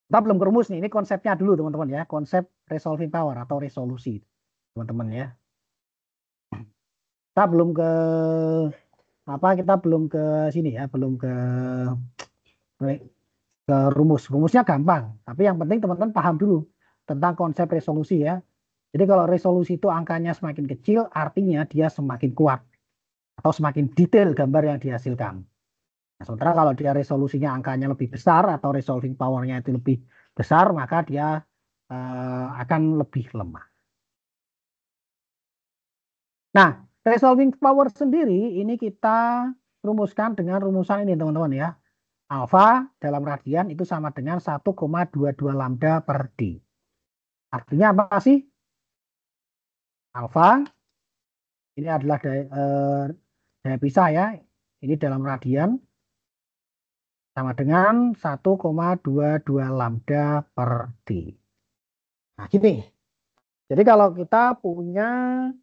Kita belum ke rumus nih, ini konsepnya dulu teman-teman ya, konsep resolving power atau resolusi teman-teman ya. Kita belum ke kita belum ke sini ya, belum ke rumus. Rumusnya gampang, tapi yang penting teman-teman paham dulu tentang konsep resolusi ya. Jadi kalau resolusi itu angkanya semakin kecil, artinya dia semakin kuat atau semakin detail gambar yang dihasilkan. Nah, sementara kalau dia resolusinya angkanya lebih besar atau resolving powernya itu lebih besar, maka dia akan lebih lemah. Nah, resolving power sendiri ini kita rumuskan dengan rumusan ini teman-teman ya. Alfa dalam radian itu sama dengan 1,22 lambda per D. Artinya apa sih? Alfa ini adalah daya pisah ya. Ini dalam radian sama dengan 1,22 lambda per D. Nah, gini. Jadi kalau kita punya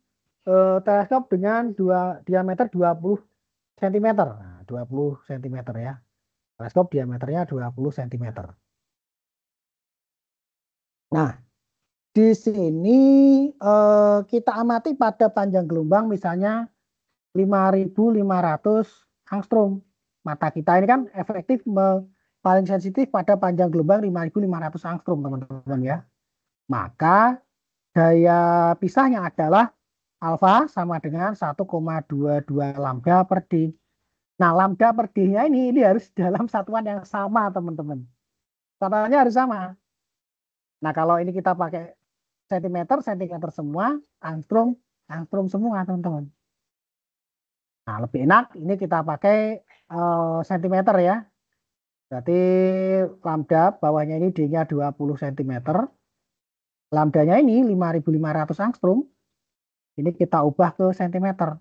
teleskop dengan diameter 20 cm. Nah, 20 cm ya. Teleskop diameternya 20 cm. Nah, di sini kita amati pada panjang gelombang misalnya 5.500 angstrom. Mata kita ini kan efektif paling sensitif pada panjang gelombang 5.500 angstrom, teman-teman ya. Maka daya pisahnya adalah alfa sama dengan 1,22 lambda per D. Nah, lambda per D-nya ini harus dalam satuan yang sama, teman-teman. Satuannya harus sama. Nah, kalau ini kita pakai sentimeter semua, angstrom semua, teman-teman. Nah, lebih enak ini kita pakai sentimeter ya. Berarti lambda bawahnya ini D-nya 20 cm. Lambdanya ini 5.500 angstrom. Ini kita ubah ke sentimeter.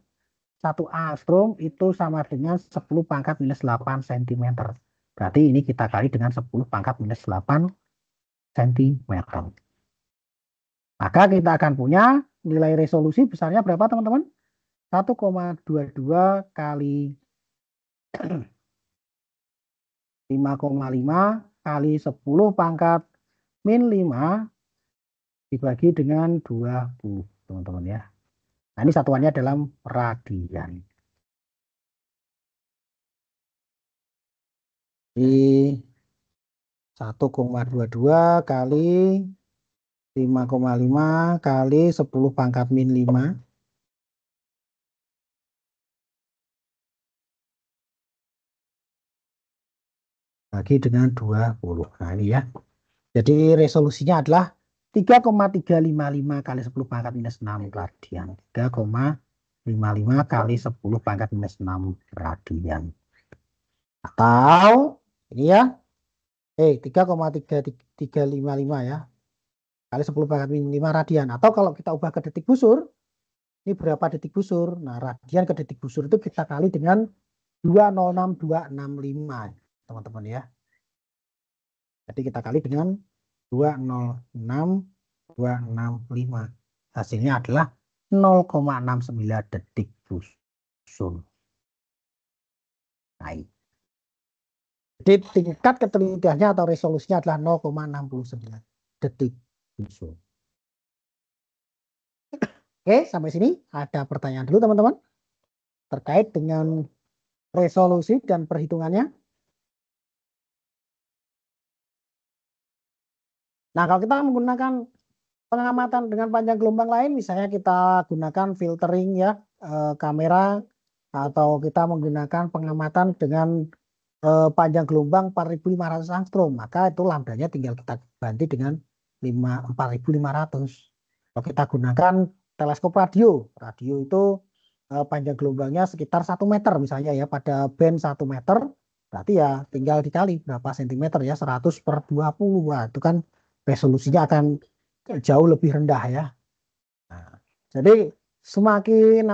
1 angstrom itu sama dengan 10 pangkat minus 8 cm. Berarti ini kita kali dengan 10 pangkat minus 8 cm. Maka kita akan punya nilai resolusi besarnya berapa, teman-teman? 1,22 kali 5,5 kali 10 pangkat min 5 dibagi dengan 20, teman-teman ya. Nah, ini satuannya dalam radian. Di 1,22 kali 5,5 kali 10 pangkat min 5 bagi dengan 20. Nah, ini ya. Jadi resolusinya adalah 3,355 kali 10 pangkat minus 6 radian. 3,55 kali 10 pangkat minus 6 radian. Atau ini ya. 3,355 ya. Kali 10 pangkat minus 5 radian. Atau kalau kita ubah ke detik busur, ini berapa detik busur? Nah, radian ke detik busur itu kita kali dengan 206265, teman-teman ya. Jadi kita kali dengan 206265. Hasilnya adalah 0,69 detik busur. Nah, jadi tingkat ketelitiannya atau resolusinya adalah 0,69 detik busur. Oke, sampai sini ada pertanyaan dulu, teman-teman, terkait dengan resolusi dan perhitungannya. Nah, kalau kita menggunakan pengamatan dengan panjang gelombang lain, misalnya kita gunakan filtering ya, kamera, atau kita menggunakan pengamatan dengan panjang gelombang 4.500 angstrom, maka itu lambdanya tinggal kita ganti dengan 4.500. Kalau kita gunakan teleskop radio itu panjang gelombangnya sekitar 1 meter misalnya ya, pada band 1 meter, berarti ya tinggal dikali berapa sentimeter ya, 100/20. Wah, itu kan resolusinya akan jauh lebih rendah ya. Nah, jadi semakin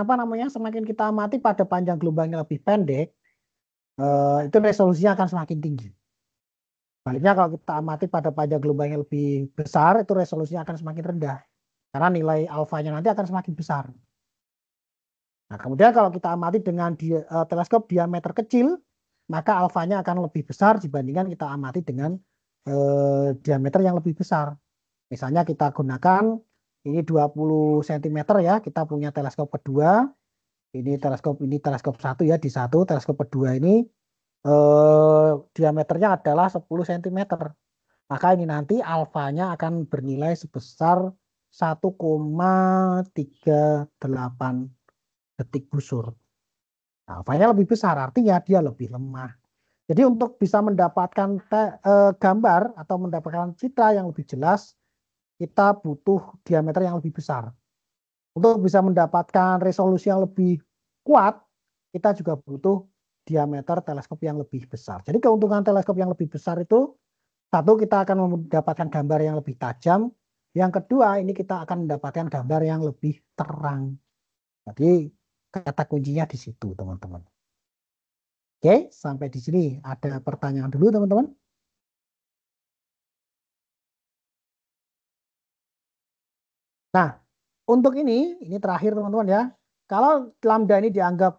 kita amati pada panjang gelombangnya lebih pendek, itu resolusinya akan semakin tinggi. Baliknya kalau kita amati pada panjang gelombangnya lebih besar, itu resolusinya akan semakin rendah. Karena nilai alfanya nanti akan semakin besar. Nah, kemudian kalau kita amati dengan teleskop diameter kecil, maka alfanya akan lebih besar dibandingkan kita amati dengan diameter yang lebih besar. Misalnya kita gunakan ini 20 cm ya, kita punya teleskop kedua. Ini teleskop 1 ya, di 1 teleskop kedua ini diameternya adalah 10 cm. Maka ini nanti alfanya akan bernilai sebesar 1,38 detik busur. Alfanya lebih besar, artinya dia lebih lemah. Jadi untuk bisa mendapatkan gambar atau mendapatkan citra yang lebih jelas, kita butuh diameter yang lebih besar. Untuk bisa mendapatkan resolusi yang lebih kuat, kita juga butuh diameter teleskop yang lebih besar. Jadi keuntungan teleskop yang lebih besar itu, satu, kita akan mendapatkan gambar yang lebih tajam. Yang kedua, ini kita akan mendapatkan gambar yang lebih terang. Jadi kata kuncinya di situ, teman-teman. Oke, sampai di sini ada pertanyaan dulu, teman-teman. Nah, untuk ini terakhir, teman-teman ya. Kalau lambda ini dianggap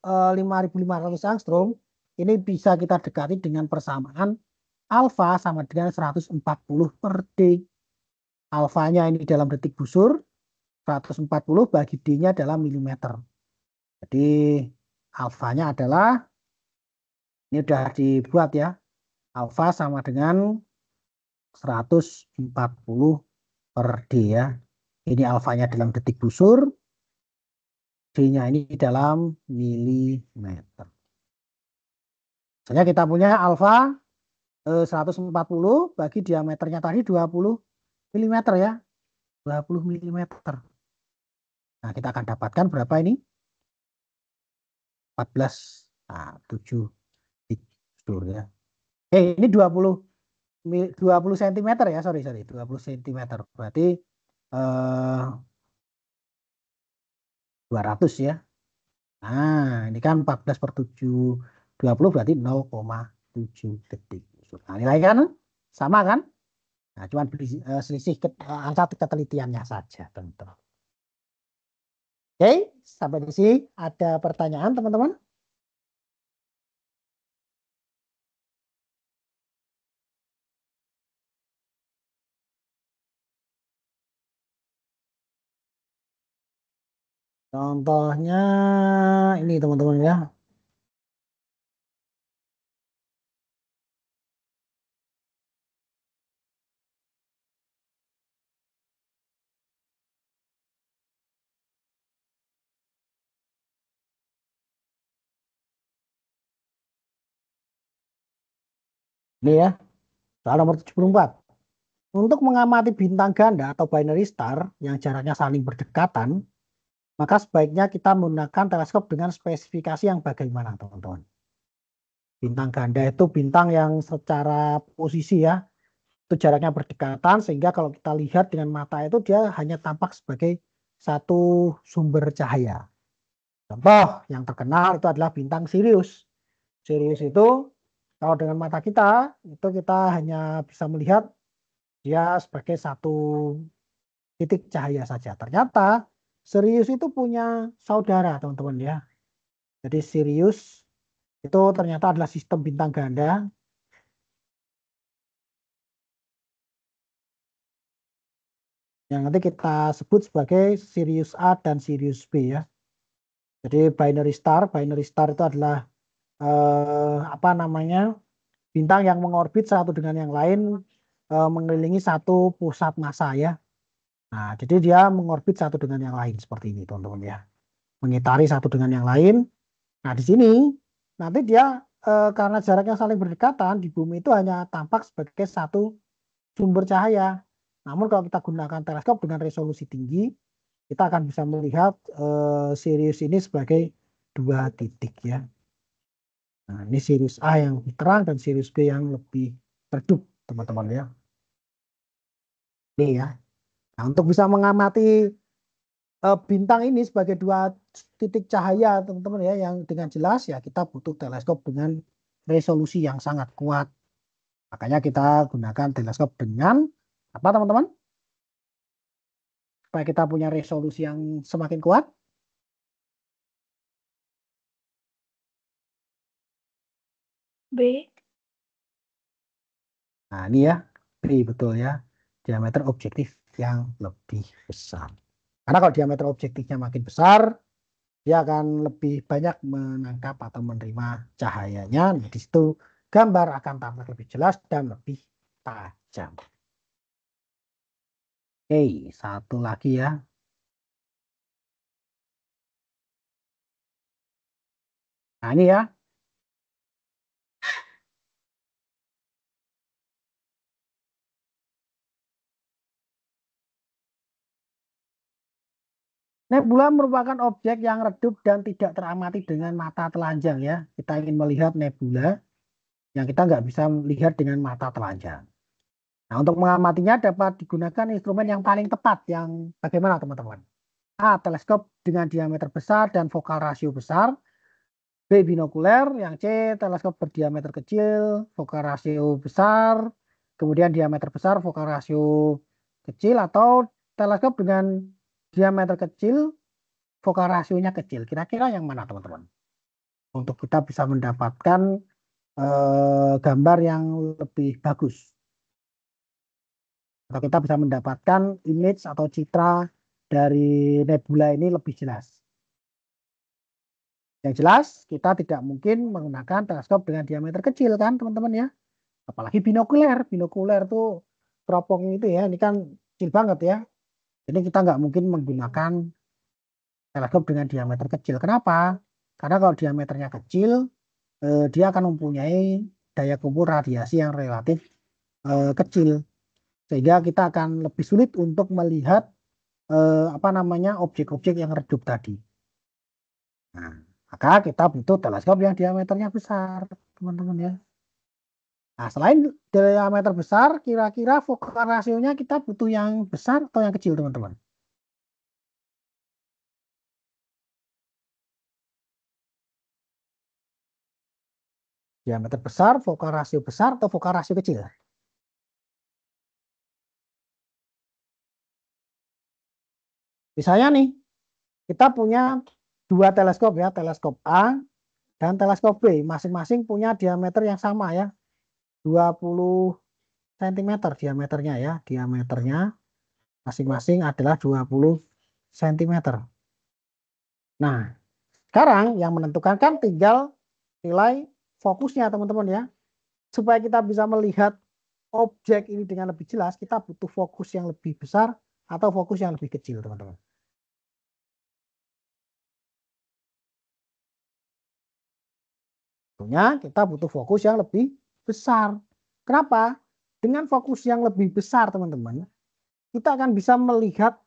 5.500 angstrom, ini bisa kita dekati dengan persamaan alfa sama dengan 140 per D. Alfanya ini dalam detik busur, 140 bagi D-nya dalam milimeter. Jadi alfanya adalah, ini sudah dibuat ya, alfa sama dengan 140 per D ya. Ini alfanya dalam detik busur, D-nya ini dalam milimeter. Misalnya kita punya alfa 140 bagi diameternya tadi 20 mm ya. 20 mm. Nah, kita akan dapatkan berapa ini? 14. Nah, 7 ya. Ini 20 cm ya, sorry 20 cm. Berarti 200 ya. Nah, ini kan 14 per 7, 20 berarti 0,7 detik. Nah, nilai kan sama kan? Nah, cuma selisih angka ketelitiannya saja, teman-teman. Oke, sampai di sini ada pertanyaan, teman-teman? Contohnya ini, teman-teman ya. Ini ya, soal nomor 74. Untuk mengamati bintang ganda atau binary star yang jaraknya saling berdekatan, maka sebaiknya kita menggunakan teleskop dengan spesifikasi yang bagaimana, teman-teman? Bintang ganda itu bintang yang secara posisi ya, itu jaraknya berdekatan, sehingga kalau kita lihat dengan mata itu dia hanya tampak sebagai satu sumber cahaya. Contoh yang terkenal itu adalah bintang Sirius. Sirius itu kalau dengan mata kita itu kita hanya bisa melihat dia sebagai satu titik cahaya saja. Ternyata Sirius itu punya saudara, teman-teman ya. Jadi Sirius itu ternyata adalah sistem bintang ganda yang nanti kita sebut sebagai Sirius A dan Sirius B ya. Jadi binary star itu adalah apa namanya, bintang yang mengorbit satu dengan yang lain mengelilingi satu pusat massa ya. Nah, jadi dia mengorbit satu dengan yang lain seperti ini, teman-teman ya. Mengitari satu dengan yang lain. Nah, di sini nanti dia karena jaraknya saling berdekatan di bumi itu hanya tampak sebagai satu sumber cahaya. Namun kalau kita gunakan teleskop dengan resolusi tinggi, kita akan bisa melihat Sirius ini sebagai dua titik ya. Nah, ini Sirius A yang lebih terang dan Sirius B yang lebih redup, teman-teman ya. Ini ya. Nah, untuk bisa mengamati bintang ini sebagai dua titik cahaya, teman-teman ya, yang dengan jelas ya kita butuh teleskop dengan resolusi yang sangat kuat. Makanya kita gunakan teleskop dengan apa, teman-teman? Supaya kita punya resolusi yang semakin kuat. B. Nah, ini ya, B betul ya. Diameter objektif yang lebih besar. Karena kalau diameter objektifnya makin besar, dia akan lebih banyak menangkap atau menerima cahayanya. Nah, di situ gambar akan tampak lebih jelas dan lebih tajam. Oke, satu lagi ya. Nah, ini ya. Nebula merupakan objek yang redup dan tidak teramati dengan mata telanjang ya. Kita ingin melihat nebula yang kita nggak bisa lihat dengan mata telanjang. Nah, untuk mengamatinya dapat digunakan instrumen yang paling tepat yang bagaimana teman-teman? A. Teleskop dengan diameter besar dan fokal rasio besar. B. Binokuler. Yang C. Teleskop berdiameter kecil, fokal rasio besar. Kemudian diameter besar, fokal rasio kecil. Atau teleskop dengan diameter kecil, fokal rasionya kecil. Kira-kira yang mana teman-teman? Untuk kita bisa mendapatkan gambar yang lebih bagus. Atau kita bisa mendapatkan image atau citra dari nebula ini lebih jelas. Yang jelas kita tidak mungkin menggunakan teleskop dengan diameter kecil kan teman-teman ya. Apalagi binokuler. Binokuler tuh teropong itu ya. Ini kan kecil banget ya. Jadi kita nggak mungkin menggunakan teleskop dengan diameter kecil. Kenapa? Karena kalau diameternya kecil, dia akan mempunyai daya kumpul radiasi yang relatif kecil. Sehingga kita akan lebih sulit untuk melihat objek-objek yang redup tadi. Nah, maka kita butuh teleskop yang diameternya besar, teman-teman ya. Nah, selain diameter besar, kira-kira fokal rasionya kita butuh yang besar atau yang kecil, teman-teman? Diameter besar, fokal rasio besar, atau fokal rasio kecil? Misalnya nih, kita punya dua teleskop ya, teleskop A dan teleskop B. Masing-masing punya diameter yang sama ya, 20 cm diameternya ya. Diameternya masing-masing adalah 20 cm. Nah, sekarang yang menentukan kan tinggal nilai fokusnya teman-teman ya. Supaya kita bisa melihat objek ini dengan lebih jelas, kita butuh fokus yang lebih besar atau fokus yang lebih kecil teman-teman. Tentunya kita butuh fokus yang lebih besar. Kenapa? Dengan fokus yang lebih besar teman-teman, kita akan bisa melihat,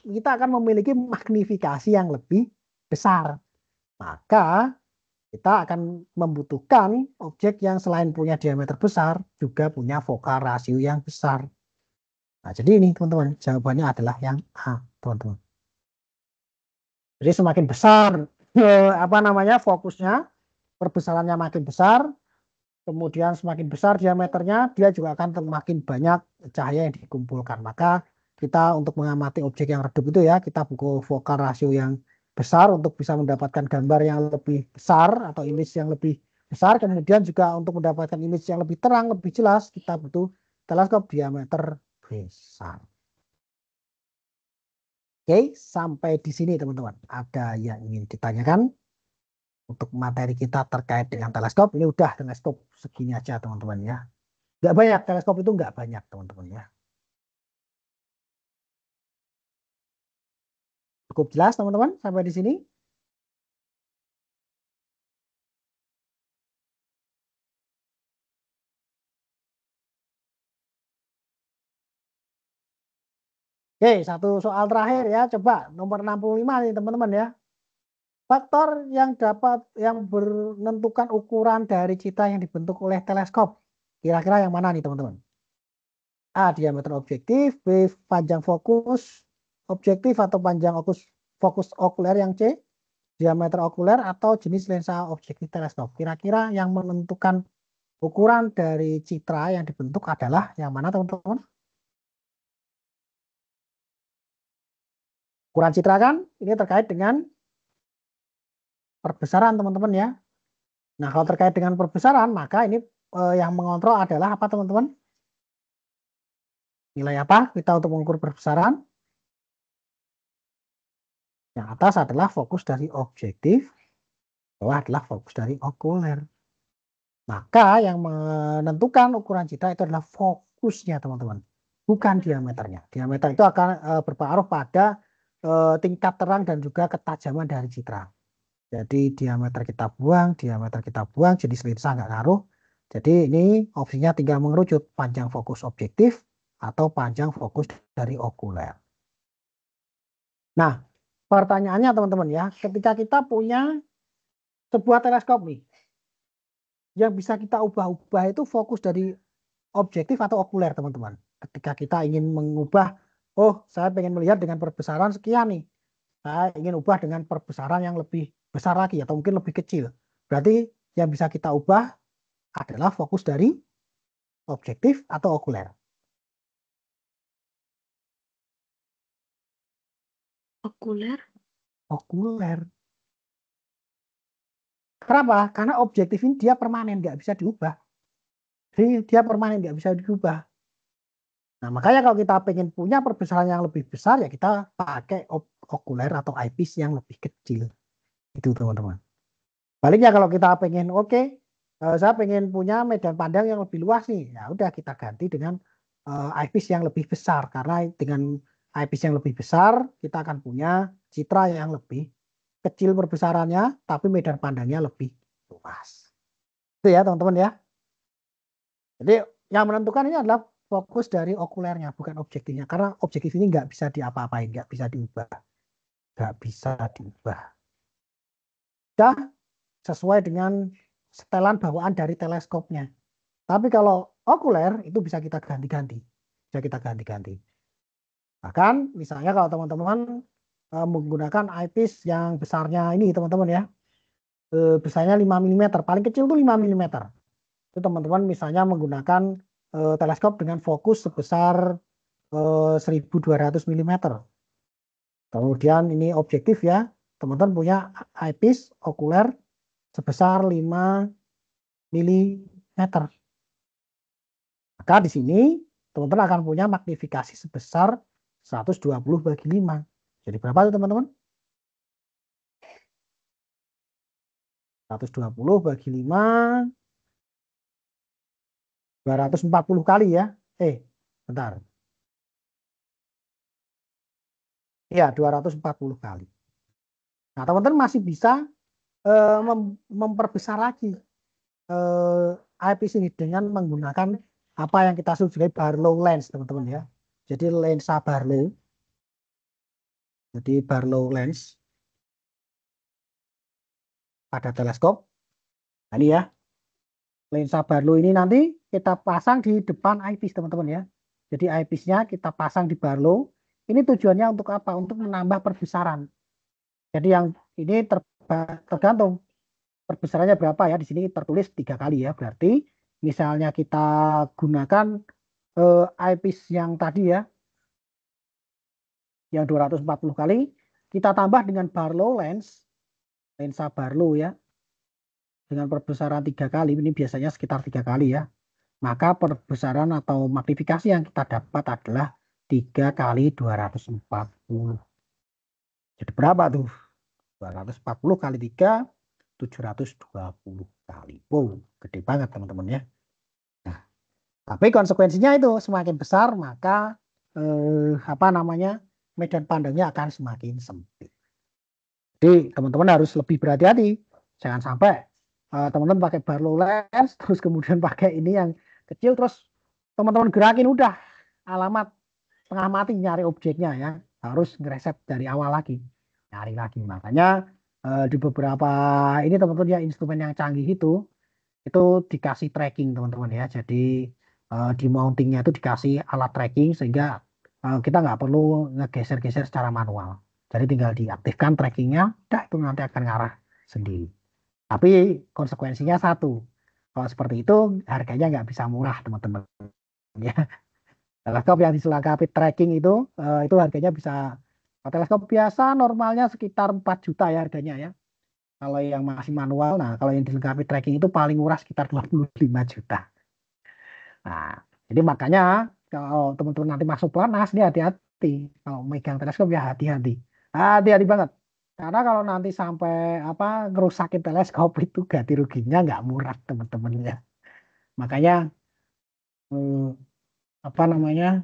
kita akan memiliki magnifikasi yang lebih besar. Maka kita akan membutuhkan objek yang selain punya diameter besar, juga punya fokal rasio yang besar. Nah, jadi ini teman-teman, jawabannya adalah yang A, teman-teman. Jadi semakin besar fokusnya, perbesarannya makin besar, kemudian semakin besar diameternya, dia juga akan semakin banyak cahaya yang dikumpulkan. Maka kita untuk mengamati objek yang redup itu ya, kita butuh fokal rasio yang besar untuk bisa mendapatkan gambar yang lebih besar atau image yang lebih besar. Kemudian juga untuk mendapatkan image yang lebih terang, lebih jelas, kita butuh teleskop diameter besar. Oke, sampai di sini teman-teman. Ada yang ingin ditanyakan untuk materi kita terkait dengan teleskop? Ini udah teleskop segini aja teman-teman ya. Nggak banyak, teleskop itu nggak banyak teman-teman ya. Cukup jelas teman-teman sampai di sini? Oke, satu soal terakhir ya. Coba nomor 65 nih teman-teman ya. Faktor yang menentukan ukuran dari citra yang dibentuk oleh teleskop. Kira-kira yang mana nih teman-teman? A. Diameter objektif. B. Panjang fokus objektif atau panjang fokus okuler. Yang C. Diameter okuler atau jenis lensa objektif teleskop. Kira-kira yang menentukan ukuran dari citra yang dibentuk adalah yang mana teman-teman? Ukuran citra kan ini terkait dengan perbesaran teman-teman ya. Nah, kalau terkait dengan perbesaran, maka ini yang mengontrol adalah apa teman-teman? Nilai apa kita untuk mengukur perbesaran? Yang atas adalah fokus dari objektif, bawah adalah fokus dari okuler. Maka yang menentukan ukuran citra itu adalah fokusnya teman-teman, bukan diameternya. Diameter itu akan berpengaruh pada tingkat terang dan juga ketajaman dari citra. Jadi diameter kita buang, jenis lensa nggak ngaruh. Jadi ini opsinya tinggal mengerucut panjang fokus objektif atau panjang fokus dari okuler. Nah, pertanyaannya teman-teman ya, ketika kita punya sebuah teleskop nih, yang bisa kita ubah-ubah itu fokus dari objektif atau okuler teman-teman. Ketika kita ingin mengubah, oh saya pengen melihat dengan perbesaran sekian nih, saya ingin ubah dengan perbesaran yang lebih besar lagi atau mungkin lebih kecil. Berarti yang bisa kita ubah adalah fokus dari objektif atau okuler. Okuler. Okuler. Kenapa? Karena objektif ini dia permanen, nggak bisa diubah. Jadi dia permanen, nggak bisa diubah. Nah, makanya kalau kita pengen punya perbesaran yang lebih besar, ya kita pakai okuler atau eyepiece yang lebih kecil. Itu teman-teman. Baliknya kalau kita pengen, oke, saya pengen punya medan pandang yang lebih luas nih. Ya udah kita ganti dengan eyepiece yang lebih besar. Karena dengan eyepiece yang lebih besar, kita akan punya citra yang lebih kecil perbesarannya, tapi medan pandangnya lebih luas. Itu ya teman-teman ya. Jadi yang menentukan ini adalah fokus dari okulernya, bukan objektifnya. Karena objektif ini nggak bisa diapa-apain, nggak bisa diubah. Nggak bisa diubah. Sudah sesuai dengan setelan bawaan dari teleskopnya. Tapi kalau okuler itu bisa kita ganti-ganti. Bisa kita ganti-ganti. Bahkan misalnya kalau teman-teman menggunakan eyepiece yang besarnya ini teman-teman ya. Besarnya 5 mm, paling kecil tuh 5 mm. Itu teman-teman misalnya menggunakan teleskop dengan fokus sebesar 1200 mm. Kemudian ini objektif ya. Teman-teman punya eyepiece okuler sebesar 5 mm. Maka di sini teman-teman akan punya magnifikasi sebesar 120/5. Jadi berapa tuh teman-teman? 120/5, 240 kali ya. Bentar. Iya, 240 kali. Nah, teman-teman masih bisa memperbesar lagi eyepiece ini dengan menggunakan apa yang kita sebut sebagai Barlow lens, teman-teman ya. Jadi lensa Barlow. Jadi Barlow lens pada teleskop. Nah, ini ya. Lensa Barlow ini nanti kita pasang di depan eyepiece, teman-teman ya. Jadi eyepiece-nya kita pasang di Barlow. Ini tujuannya untuk apa? Untuk menambah perbesaran. Jadi yang ini tergantung perbesarannya berapa ya. Di sini tertulis 3 kali ya. Berarti misalnya kita gunakan eyepiece yang tadi ya, yang 240 kali, kita tambah dengan Barlow lens, lensa Barlow ya, dengan perbesaran 3 kali, ini biasanya sekitar 3 kali ya, maka perbesaran atau magnifikasi yang kita dapat adalah 3 kali 240. Jadi berapa tuh? 240 kali 3, 720 kali. Wow, gede banget teman-teman ya. Nah, tapi konsekuensinya itu semakin besar maka medan pandangnya akan semakin sempit. Jadi teman-teman harus lebih berhati-hati. Jangan sampai teman-teman pakai Barlow lens terus kemudian pakai ini yang kecil terus teman-teman gerakin udah alamat tengah mati nyari objeknya ya. Harus ngereset dari awal lagi. Nyari lagi. Makanya di beberapa ini teman-teman ya instrumen yang canggih itu dikasih tracking teman-teman ya. Jadi di mountingnya itu dikasih alat tracking sehingga kita nggak perlu ngegeser-geser secara manual. Jadi tinggal diaktifkan trackingnya, dah itu nanti akan ngarah sendiri. Tapi konsekuensinya satu, kalau seperti itu harganya nggak bisa murah teman-teman. Ya, teleskop yang dilengkapi tracking itu harganya bisa teleskop biasa normalnya sekitar 4 juta ya harganya ya. Kalau yang masih manual, nah kalau yang dilengkapi tracking itu paling murah sekitar 25 juta. Nah, jadi makanya kalau teman-teman nanti masuk pelatnas, ini hati-hati. Kalau megang teleskop ya hati-hati. Hati-hati banget. Karena kalau nanti sampai ngerusakin teleskop itu ganti ruginya nggak murah teman-teman ya. Makanya eh, apa namanya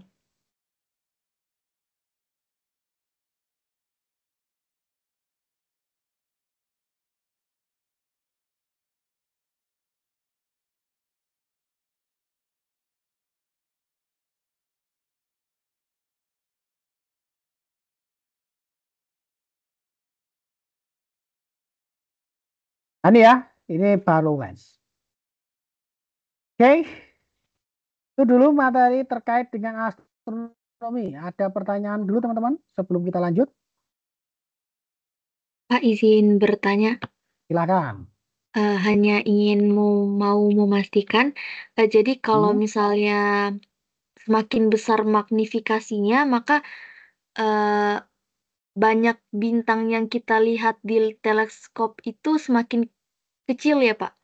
Nah, ini ya, ini baru guys. Oke, itu dulu materi terkait dengan astronomi. Ada pertanyaan dulu teman-teman sebelum kita lanjut? Pak, izin bertanya. Silakan. Hanya ingin mau memastikan, jadi kalau misalnya semakin besar magnifikasinya, maka banyak bintang yang kita lihat di teleskop itu semakin kecil ya, Pak?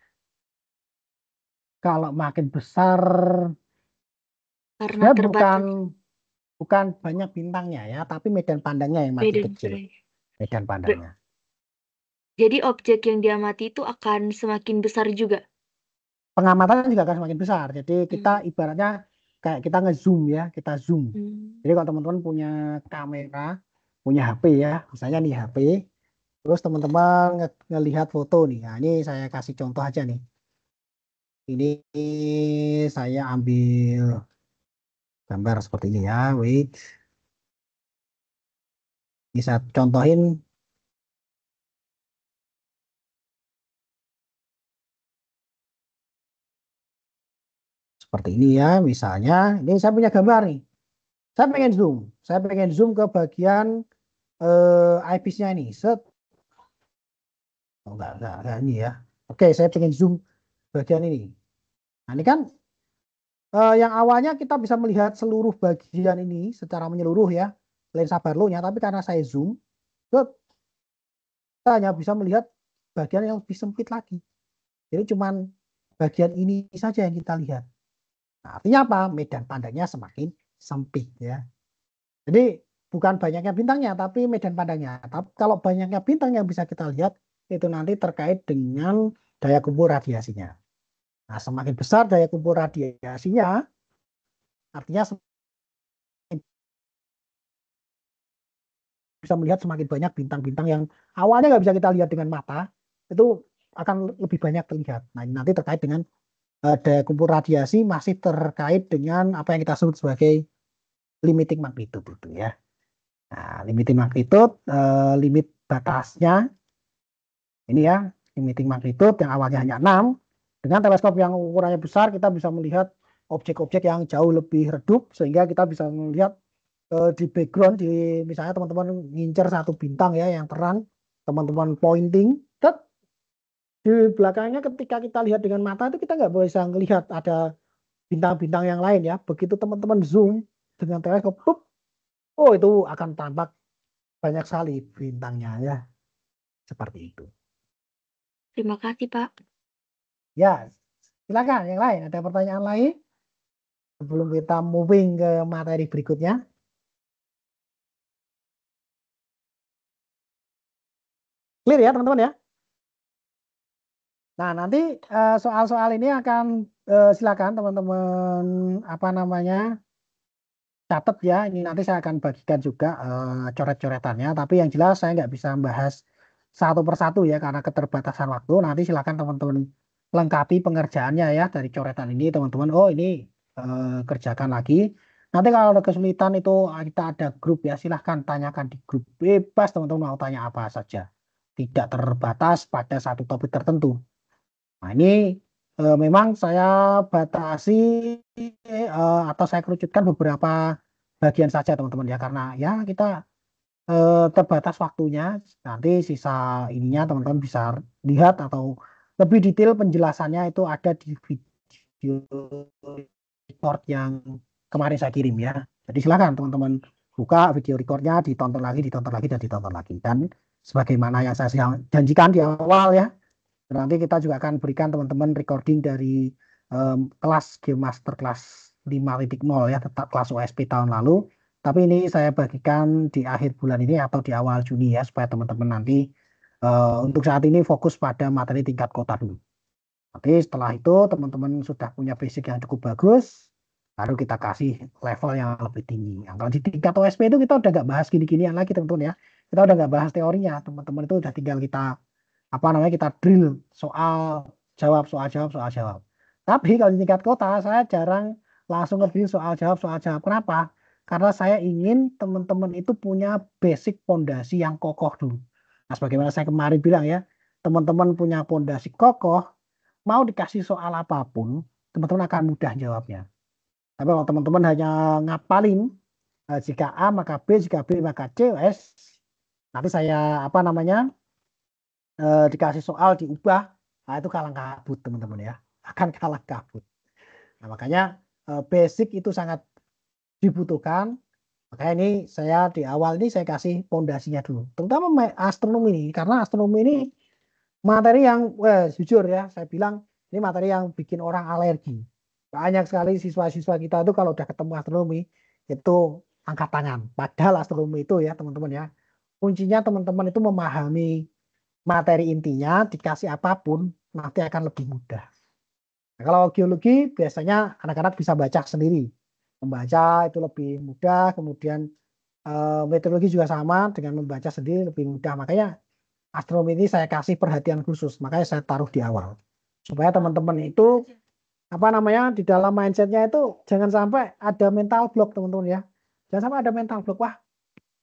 Kalau makin besar, Karena sebenarnya terbatas. bukan banyak bintangnya ya, tapi medan pandangnya yang makin Beda. kecil. Medan pandangnya. Jadi objek yang diamati itu akan semakin besar juga. Pengamatan juga akan semakin besar. Jadi kita Hmm. ibaratnya kayak kita nge-zoom ya, kita zoom. Hmm. Jadi kalau teman-teman punya kamera, punya HP ya, misalnya nih HP, terus teman-teman ngelihat foto nih. Nah, ini saya kasih contoh aja nih. Ini saya ambil gambar seperti ini ya. Wait. Ini saya contohin seperti ini ya. Misalnya, ini saya punya gambar nih. Saya pengen zoom. Saya pengen zoom ke bagian eyepiece-nya ini. Set. Oh, enggak ini ya. Oke, saya pengen zoom bagian ini. Nah, ini kan yang awalnya kita bisa melihat seluruh bagian ini secara menyeluruh ya, lensa Barlow-nya, tapi karena saya zoom, set, kita hanya bisa melihat bagian yang lebih sempit lagi. Jadi cuman bagian ini saja yang kita lihat. Nah, artinya apa? Medan pandangnya semakin sempit ya. Jadi bukan banyaknya bintangnya, tapi medan pandangnya. Tapi kalau banyaknya bintang yang bisa kita lihat, itu nanti terkait dengan daya kumpul radiasinya. Nah, semakin besar daya kumpul radiasinya, artinya bisa melihat semakin banyak bintang-bintang yang awalnya nggak bisa kita lihat dengan mata, itu akan lebih banyak terlihat. Nah, ini nanti terkait dengan daya kumpul radiasi masih terkait dengan apa yang kita sebut sebagai limiting magnitude itu ya. Nah, limiting magnitude, limit batasnya ini ya, limiting magnitude yang awalnya hanya 6, dengan teleskop yang ukurannya besar kita bisa melihat objek-objek yang jauh lebih redup sehingga kita bisa melihat di background di misalnya teman-teman ngincer satu bintang ya yang terang, teman-teman pointing, di belakangnya ketika kita lihat dengan mata itu kita nggak bisa melihat ada bintang-bintang yang lain ya. Begitu teman-teman zoom dengan teleskop, oh itu akan tampak banyak sekali bintangnya ya. Seperti itu. Terima kasih, Pak. Ya, silakan yang lain. Ada pertanyaan lain sebelum kita moving ke materi berikutnya? Clear ya teman-teman ya? Nah, nanti soal-soal ini akan silakan teman-teman apa namanya catat ya. Ini nanti saya akan bagikan juga coret-coretannya. Tapi yang jelas saya nggak bisa membahas satu persatu ya karena keterbatasan waktu. Nanti silakan teman-teman lengkapi pengerjaannya ya dari coretan ini teman-teman. Oh ini kerjakan lagi. Nanti kalau ada kesulitan itu kita ada grup ya. Silahkan tanyakan di grup. Bebas teman-teman mau tanya apa saja. Tidak terbatas pada satu topik tertentu. Nah, ini memang saya batasi atau saya kerucutkan beberapa bagian saja teman-teman ya karena ya kita terbatas waktunya. Nanti sisa ininya teman-teman bisa lihat atau lebih detail penjelasannya itu ada di video record yang kemarin saya kirim ya. Jadi silakan teman-teman buka video recordnya, ditonton lagi, ditonton lagi, dan ditonton lagi. Dan sebagaimana yang saya janjikan di awal ya, nanti kita juga akan berikan teman-teman recording dari kelas Game Master kelas 5.0 ya, tetap kelas OSP tahun lalu. Tapi ini saya bagikan di akhir bulan ini atau di awal Juni ya, supaya teman-teman nanti untuk saat ini fokus pada materi tingkat kota dulu. Nanti setelah itu teman-teman sudah punya basic yang cukup bagus, baru kita kasih level yang lebih tinggi. Yang kalau di tingkat OSP itu kita udah nggak bahas gini-ginian lagi teman-teman ya. Kita udah nggak bahas teorinya, teman-teman itu udah tinggal kita apa namanya kita drill soal jawab soal jawab soal jawab. Tapi kalau di tingkat kota saya jarang langsung nge-drill soal jawab soal jawab. Kenapa? Karena saya ingin teman-teman itu punya basic fondasi yang kokoh dulu. Nah, sebagaimana saya kemarin bilang ya, teman-teman punya pondasi kokoh, mau dikasih soal apapun, teman-teman akan mudah jawabnya. Tapi kalau teman-teman hanya ngapalin, jika A maka B, jika B maka C, nanti saya dikasih soal diubah, nah itu kalah kabut teman-teman ya, akan kalah kabut. Nah, makanya basic itu sangat dibutuhkan. Makanya ini saya di awal ini saya kasih pondasinya dulu, terutama astronomi ini, karena astronomi ini materi yang jujur ya, saya bilang ini materi yang bikin orang alergi. Banyak sekali siswa-siswa kita itu kalau udah ketemu astronomi itu angkat tangan. Padahal astronomi itu ya teman-teman ya, kuncinya teman-teman itu memahami materi intinya, dikasih apapun nanti akan lebih mudah. Nah, kalau geologi biasanya anak-anak bisa baca sendiri. Membaca itu lebih mudah, kemudian meteorologi juga sama, dengan membaca sendiri lebih mudah. Makanya astronomi ini saya kasih perhatian khusus, makanya saya taruh di awal. Supaya teman-teman itu di dalam mindsetnya itu jangan sampai ada mental block teman-teman ya. Jangan sampai ada mental block, wah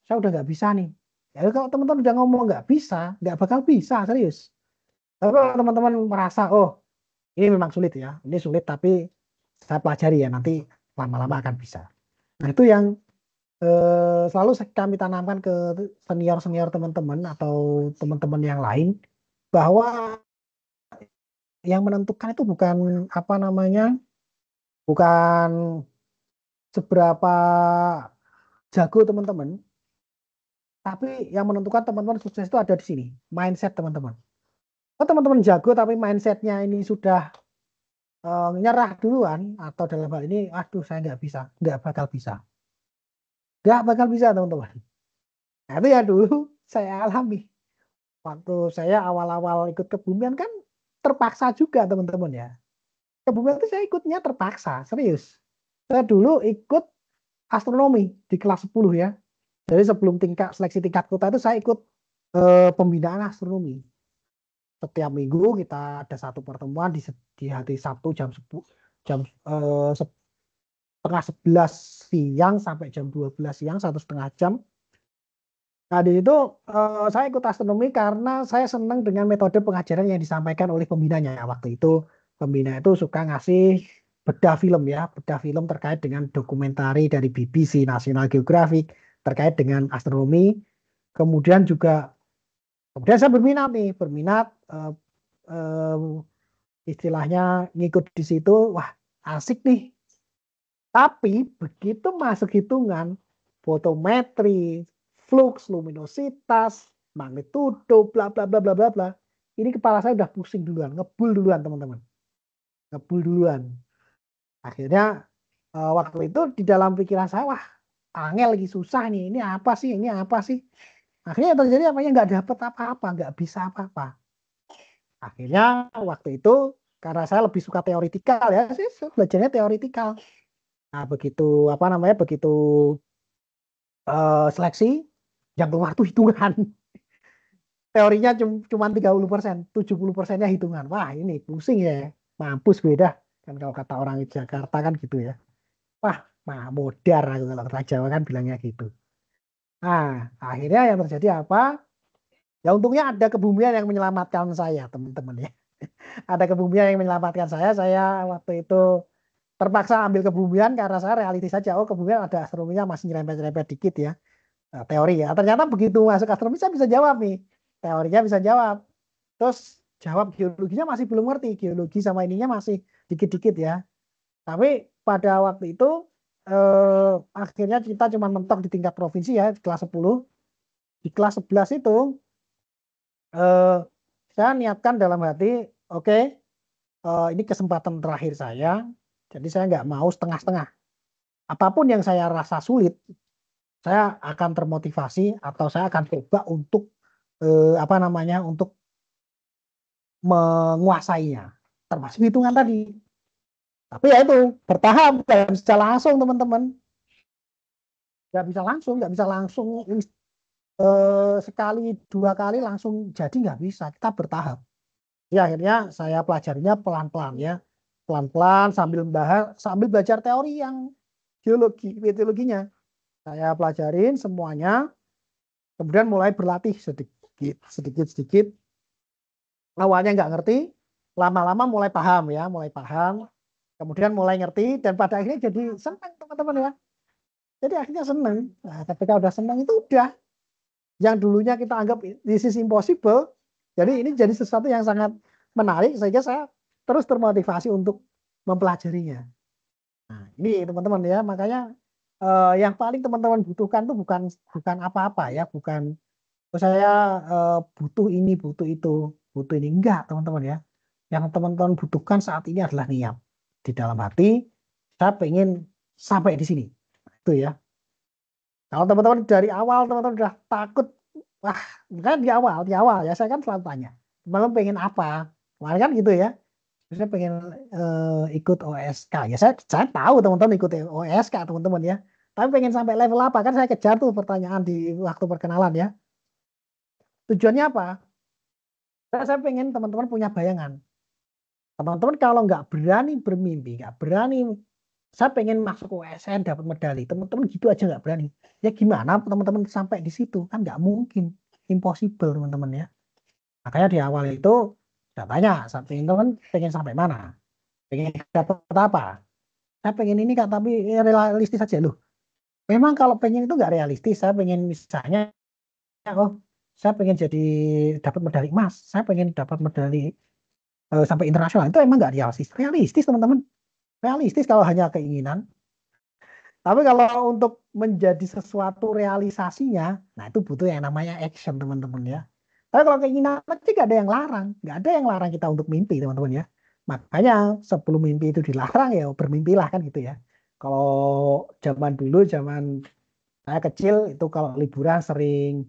saya udah nggak bisa nih. Ya kalau teman-teman udah ngomong nggak bisa, nggak bakal bisa, serius. Tapi kalau teman-teman merasa, oh ini memang sulit ya, ini sulit tapi saya pelajari ya, nanti lama-lama akan bisa. Nah itu yang selalu kami tanamkan ke senior-senior teman-teman atau teman-teman yang lain, bahwa yang menentukan itu bukan bukan seberapa jago teman-teman, tapi yang menentukan teman-teman sukses itu ada di sini, mindset teman-teman. Kalau teman-teman jago tapi mindsetnya ini sudah nyerah duluan, atau dalam hal ini, aduh saya nggak bisa, nggak bakal bisa, teman-teman. Nah, itu ya dulu saya alami. Waktu saya awal-awal ikut kebumian kan terpaksa juga teman-teman ya. Kebumian itu saya ikutnya terpaksa, serius. Saya dulu ikut astronomi di kelas 10 ya. Jadi sebelum seleksi tingkat kota itu saya ikut pembinaan astronomi. Setiap minggu kita ada satu pertemuan di hari Sabtu setengah 11 siang sampai jam 12 siang, 1,5 jam. Nah, di situ saya ikut astronomi karena saya senang dengan metode pengajaran yang disampaikan oleh pembinanya. Waktu itu pembina itu suka ngasih bedah film ya, bedah film terkait dengan dokumentari dari BBC, National Geographic, terkait dengan astronomi. Kemudian saya berminat istilahnya ngikut di situ, wah asik nih. Tapi begitu masuk hitungan, fotometri, flux, luminositas, magnitudo, bla bla bla bla bla bla. Ini kepala saya udah pusing duluan, ngebul duluan teman-teman. Ngebul duluan. Akhirnya waktu itu di dalam pikiran saya, wah angel lagi susah nih, ini apa sih, ini apa sih. Akhirnya terjadi apanya nggak dapet apa-apa, nggak bisa apa-apa. Akhirnya waktu itu karena saya lebih suka teoritikal ya, sih belajarnya teoritikal. Nah begitu seleksi, yang keluar tuh hitungan. Teorinya cuma 30%, 70%-nya hitungan. Wah ini pusing ya, mampus beda. Kan kalau kata orang di Jakarta kan gitu ya. Wah, modar aku kalau kata Jawa kan bilangnya gitu. Nah, akhirnya yang terjadi apa? Ya untungnya ada kebumian yang menyelamatkan saya, teman-teman ya. Ada kebumian yang menyelamatkan saya waktu itu terpaksa ambil kebumian karena saya realistis saja, oh kebumian ada astronominya masih nyerempet-nyerempet dikit ya. Nah, teori ya. Ternyata begitu masuk astronomi saya bisa jawab nih. Teorinya bisa jawab. Terus jawab geologinya masih belum ngerti. Geologi sama ininya masih dikit-dikit ya. Tapi pada waktu itu akhirnya kita cuma mentok di tingkat provinsi ya, di kelas 10. Di kelas 11 itu saya niatkan dalam hati, oke, ini kesempatan terakhir saya. Jadi saya nggak mau setengah-setengah. Apapun yang saya rasa sulit, saya akan termotivasi atau saya akan coba untuk untuk menguasainya, termasuk hitungan tadi. Tapi ya itu bertahap, nggak bisa langsung teman-teman, nggak bisa langsung sekali dua kali langsung jadi, nggak bisa, kita bertahap. Ya akhirnya saya pelajarinya pelan-pelan ya, pelan-pelan sambil belajar teori yang geologinya. Saya pelajarin semuanya, kemudian mulai berlatih sedikit. Awalnya nggak ngerti, lama-lama mulai paham ya, mulai paham, kemudian mulai ngerti, dan pada akhirnya jadi senang teman-teman ya. Jadi akhirnya senang. Nah, ketika udah senang itu udah, yang dulunya kita anggap this is impossible, jadi ini jadi sesuatu yang sangat menarik, sehingga saya terus termotivasi untuk mempelajarinya. Nah, ini teman-teman ya, makanya yang paling teman-teman butuhkan tuh bukan bukan apa-apa ya, bukan saya butuh ini, butuh itu, butuh ini. Enggak, teman-teman ya. Yang teman-teman butuhkan saat ini adalah niat. Di dalam hati, saya pengen sampai di sini. Itu ya. Kalau teman-teman dari awal, teman-teman udah takut, wah, kan di awal ya, saya kan selalu tanya, teman-teman pengen apa? Kemarin kan gitu ya. Saya pengen ikut OSK. Ya, saya tahu teman-teman ikut OSK, teman-teman ya. Tapi pengen sampai level apa? Kan saya kejar tuh pertanyaan di waktu perkenalan ya. Tujuannya apa? Saya pengen teman-teman punya bayangan. Teman-teman kalau nggak berani bermimpi, nggak berani, saya pengen masuk USN dapat medali. Teman-teman gitu aja nggak berani. Ya gimana teman-teman sampai di situ? Kan nggak mungkin. Impossible teman-teman ya. Makanya di awal itu saya tanya, teman-teman pengen sampai mana? Pengen dapat apa? Saya pengen ini Kak, tapi realistis aja loh. Memang kalau pengen itu nggak realistis. Saya pengen misalnya, oh saya pengen jadi dapat medali emas. Saya pengen dapat medali sampai internasional. Itu emang nggak realistis. Realistis teman-teman. Realistis kalau hanya keinginan. Tapi kalau untuk menjadi sesuatu realisasinya, nah itu butuh yang namanya action teman-teman ya. Tapi kalau keinginan pasti nggak ada yang larang, nggak ada yang larang kita untuk mimpi teman-teman ya. Makanya sebelum mimpi itu dilarang ya bermimpilah kan gitu ya. Kalau zaman dulu, zaman saya kecil itu kalau liburan sering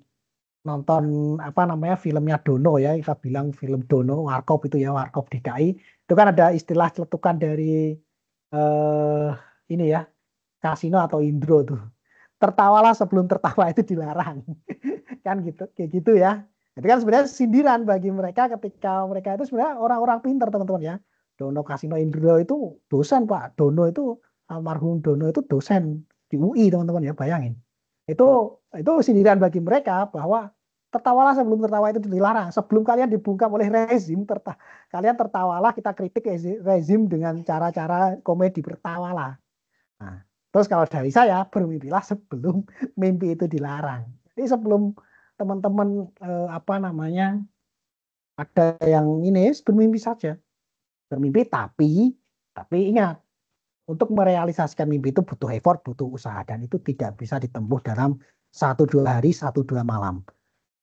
nonton apa namanya filmnya Dono ya, kita bilang film Dono, Warkop itu ya, Warkop DKI. Itu kan ada istilah celetukan dari eh ini ya, kasino atau indro tuh. Tertawalah sebelum tertawa itu dilarang. Kan gitu, kayak gitu ya. Itu kan sebenarnya sindiran bagi mereka ketika mereka itu sebenarnya orang-orang pintar teman-teman ya. Dono Kasino Indro itu dosen Pak. Dono itu almarhum Dono itu dosen di UI teman-teman ya, bayangin. Itu itu sindiran bagi mereka bahwa tertawalah sebelum tertawa itu dilarang. Sebelum kalian dibungkam oleh rezim, kalian tertawalah, kita kritik rezim dengan cara-cara komedi, bertawalah. Nah, terus kalau dari saya, bermimpilah sebelum mimpi itu dilarang. Jadi sebelum teman-teman apa namanya ada yang ini, bermimpi saja, bermimpi tapi ingat, untuk merealisasikan mimpi itu butuh effort, butuh usaha, dan itu tidak bisa ditempuh dalam 1-2 hari, 1-2 malam.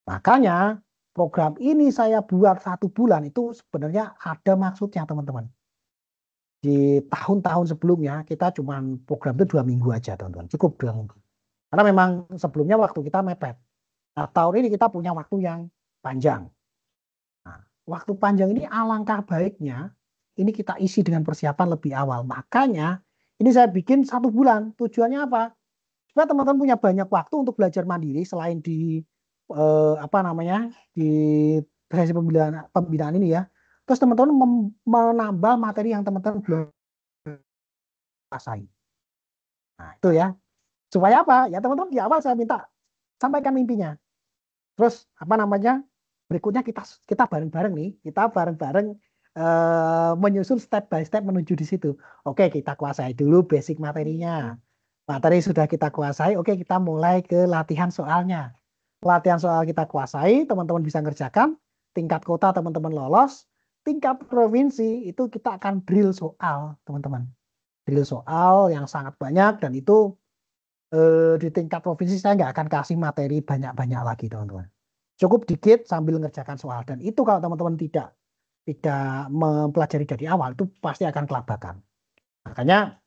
Makanya program ini saya buat 1 bulan itu sebenarnya ada maksudnya teman-teman. Di tahun-tahun sebelumnya kita cuma program itu 2 minggu aja teman-teman, cukup 2 minggu. Karena memang sebelumnya waktu kita mepet. Nah, tahun ini kita punya waktu yang panjang. Nah, waktu panjang ini alangkah baiknya ini kita isi dengan persiapan lebih awal. Makanya ini saya bikin 1 bulan. Tujuannya apa? Supaya teman-teman punya banyak waktu untuk belajar mandiri selain di apa namanya di sesi pembinaan ini ya. Terus teman-teman menambah materi yang teman-teman belum kuasai. Nah, itu ya. Supaya apa? Ya teman-teman di awal saya minta sampaikan mimpinya. Terus apa namanya? Berikutnya kita bareng-bareng nih, kita bareng-bareng menyusun step by step menuju di situ. Oke, kita kuasai dulu basic materinya. Materi sudah kita kuasai, oke kita mulai ke latihan soalnya. Latihan soal kita kuasai, teman-teman bisa ngerjakan, tingkat kota teman-teman lolos, tingkat provinsi itu kita akan drill soal, teman-teman. Drill soal yang sangat banyak dan itu di tingkat provinsi saya nggak akan kasih materi banyak-banyak lagi, teman-teman. Cukup dikit sambil ngerjakan soal, dan itu kalau teman-teman tidak mempelajari dari awal itu pasti akan kelabakan. Makanya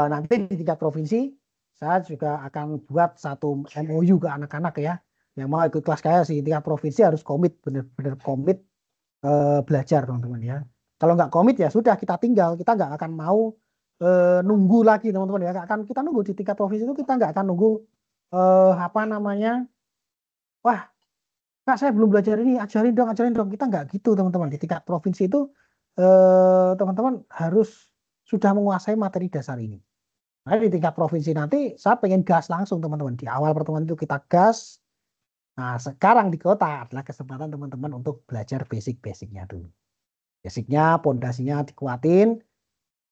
nanti di tingkat provinsi saya juga akan buat satu MOU ke anak-anak ya yang mau ikut kelas kayak sih. Tingkat provinsi harus komit, benar-benar komit belajar teman-teman ya. Kalau nggak komit ya sudah, kita tinggal, kita nggak akan mau nunggu lagi teman-teman ya. Nggak akan kita nunggu di tingkat provinsi itu, kita nggak akan nunggu apa namanya, wah Kak saya belum belajar ini, ajarin dong. Kita nggak gitu teman-teman. Di tingkat provinsi itu teman-teman harus sudah menguasai materi dasar ini. Nah, di tingkat provinsi nanti saya pengen gas langsung teman-teman. Di awal pertemuan itu kita gas, Nah, sekarang di kota adalah kesempatan teman-teman untuk belajar basic-basicnya dulu. Basicnya, pondasinya dikuatin.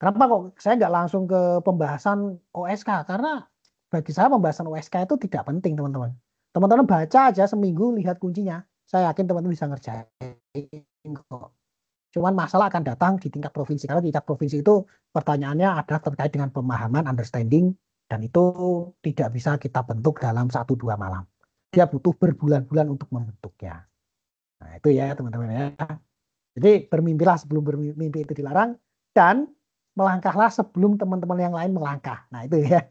Kenapa kok saya nggak langsung ke pembahasan OSK? Karena bagi saya pembahasan OSK itu tidak penting, teman-teman. Teman-teman baca aja seminggu, lihat kuncinya. Saya yakin teman-teman bisa ngerjain kok. Cuman masalah akan datang di tingkat provinsi. Karena di tingkat provinsi itu pertanyaannya adalah terkait dengan pemahaman, understanding, dan itu tidak bisa kita bentuk dalam 1-2 malam. Dia butuh berbulan-bulan untuk membentuknya. Nah, itu ya teman-teman ya. Jadi bermimpilah sebelum bermimpi itu dilarang, dan melangkahlah sebelum teman-teman yang lain melangkah. Nah itu ya.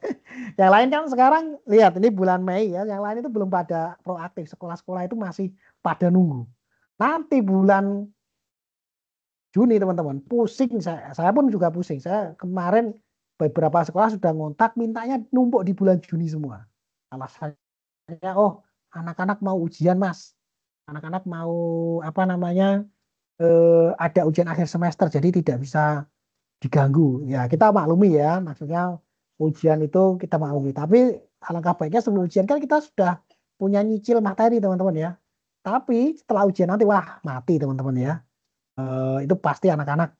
Yang lain kan sekarang lihat ini bulan Mei ya, yang lain itu belum pada proaktif. Sekolah-sekolah itu masih pada nunggu. Nanti bulan Juni teman-teman, pusing saya pun juga pusing. Saya kemarin beberapa sekolah sudah ngontak mintanya numpuk di bulan Juni semua. Alasannya, oh anak-anak mau ujian mas, anak-anak mau apa namanya ada ujian akhir semester, jadi tidak bisa diganggu. Ya kita maklumi ya, maksudnya ujian itu kita maklumi. Tapi alangkah baiknya sebelum ujian kan kita sudah punya nyicil materi teman-teman ya. Tapi setelah ujian nanti wah mati teman-teman ya. Itu pasti anak-anak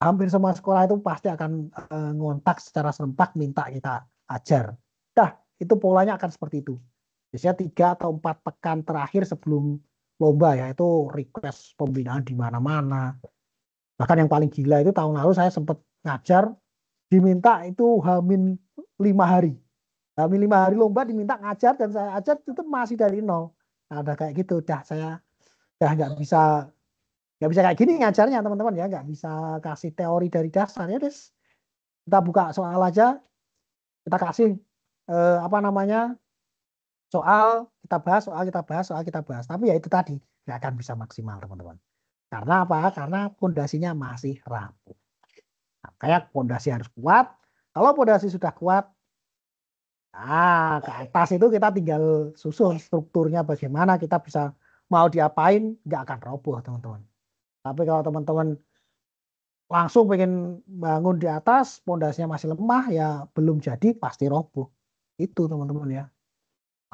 hampir semua sekolah itu pasti akan ngontak secara serempak minta kita ajar. Dah, itu polanya akan seperti itu. Biasanya 3 atau 4 pekan terakhir sebelum lomba ya itu request pembinaan di mana-mana. Bahkan yang paling gila itu tahun lalu saya sempat ngajar diminta itu Hamin 5 hari. Hamin 5 hari lomba diminta ngajar dan saya ajar itu masih dari nol. Nah, ada kayak gitu, dah saya udah nggak bisa kayak gini ngajarnya teman-teman ya, nggak bisa kasih teori dari dasar ya des. Kita buka soal aja, kita kasih apa namanya soal, kita bahas soal, kita bahas soal, kita bahas. Tapi ya itu tadi nggak akan bisa maksimal teman-teman. Karena apa? Karena pondasinya masih rapuh. Nah, kayak pondasi harus kuat. Kalau pondasi sudah kuat, nah ke atas itu kita tinggal susun strukturnya bagaimana kita bisa mau diapain nggak akan roboh teman-teman. Tapi kalau teman-teman langsung pengen bangun di atas, pondasinya masih lemah, ya belum jadi pasti roboh. Itu teman-teman ya.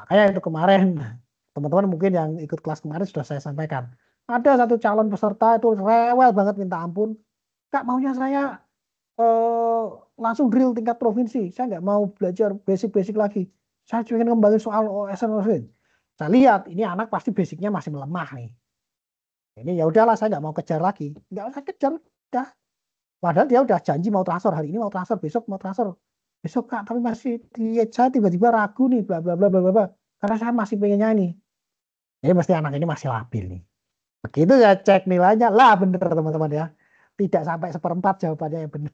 Makanya itu kemarin, teman-teman mungkin yang ikut kelas kemarin sudah saya sampaikan. Ada satu calon peserta itu rewel banget minta ampun. Kak maunya saya eh, langsung drill tingkat provinsi. Saya nggak mau belajar basic-basic lagi. Saya cuma ingin ngembangin soal OSN. Saya lihat ini anak pasti basicnya masih melemah nih. Ini ya udahlah saya nggak mau kejar lagi. Nggak usah kejar, udah. Padahal dia udah janji mau transfer hari ini mau transfer besok mau transfer besok kak tapi masih saya tiba-tiba ragu nih bla bla bla bla bla karena saya masih pengennya ini. Ini pasti anak ini masih labil nih. Begitu ya cek nilainya lah bener teman-teman ya. Tidak sampai 1/4 jawabannya yang benar.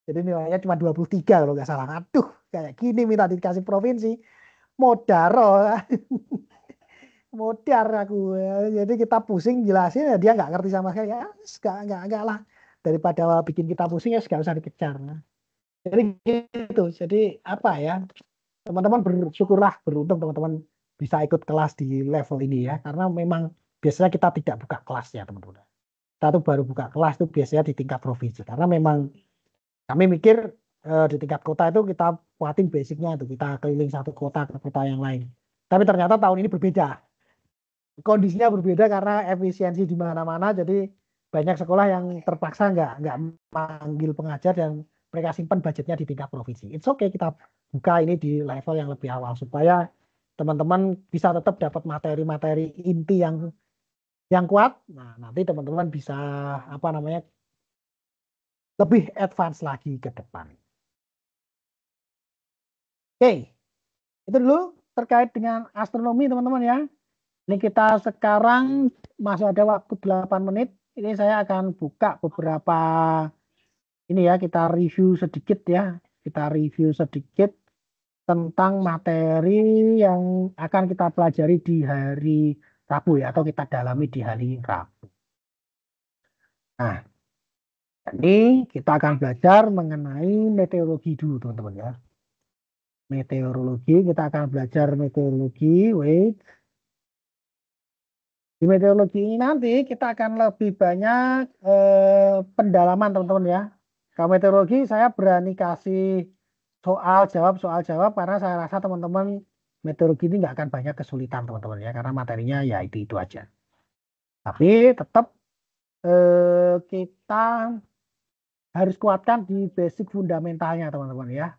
Jadi nilainya cuma 23 kalau nggak salah. Aduh kayak gini minta dikasih provinsi modaro modar aku ya. Jadi kita pusing jelasin ya dia nggak ngerti sama sekali ya nggak lah daripada bikin kita pusing ya nggak usah dikejar. Jadi gitu. Jadi apa ya? Teman-teman bersyukurlah beruntung teman-teman bisa ikut kelas di level ini ya. Karena memang biasanya kita tidak buka kelas ya teman-teman. Kita tuh baru buka kelas tuh biasanya di tingkat provinsi. Karena memang kami mikir di tingkat kota itu kita kuatin basicnya itu. Kita keliling satu kota ke kota yang lain. Tapi ternyata tahun ini berbeda. Kondisinya berbeda karena efisiensi di mana-mana. Jadi banyak sekolah yang terpaksa nggak manggil pengajar dan mereka simpan budgetnya di tingkat provinsi. It's okay kita buka ini di level yang lebih awal supaya teman-teman bisa tetap dapat materi-materi inti yang kuat. Nah, nanti teman-teman bisa apa namanya lebih advance lagi ke depan. Oke, itu dulu terkait dengan astronomi teman-teman ya. Ini kita sekarang masih ada waktu 8 menit. Ini saya akan buka beberapa ini ya, kita review sedikit ya. Kita review sedikit tentang materi yang akan kita pelajari di hari Rabu ya, atau kita dalami di hari Rabu. Nah, ini kita akan belajar mengenai meteorologi dulu teman-teman ya. Meteorologi, kita akan belajar meteorologi. Wait. Di meteorologi ini nanti kita akan lebih banyak pendalaman teman-teman ya. Kalau meteorologi saya berani kasih soal jawab karena saya rasa teman-teman meteorologi ini nggak akan banyak kesulitan teman-teman ya, karena materinya ya itu aja. Tapi tetap kita harus kuatkan di basic fundamentalnya teman-teman ya.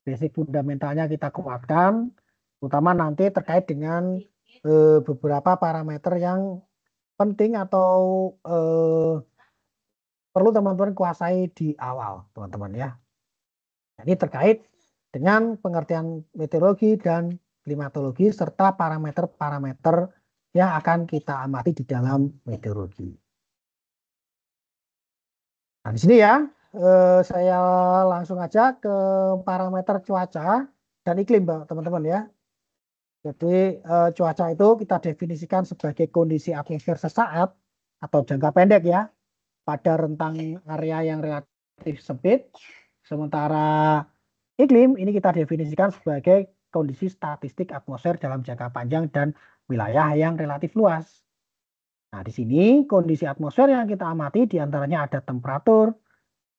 Basic fundamentalnya kita kuatkan, terutama nanti terkait dengan beberapa parameter yang penting atau perlu teman-teman kuasai di awal teman-teman ya. Ini terkait dengan pengertian meteorologi dan klimatologi serta parameter-parameter yang akan kita amati di dalam meteorologi. Nah, di sini ya, saya langsung aja ke parameter cuaca dan iklim, teman-teman ya. Jadi cuaca itu kita definisikan sebagai kondisi atmosfer sesaat atau jangka pendek ya, pada rentang area yang relatif sempit. Sementara iklim ini kita definisikan sebagai kondisi statistik atmosfer dalam jangka panjang dan wilayah yang relatif luas. Nah, di sini kondisi atmosfer yang kita amati diantaranya ada temperatur,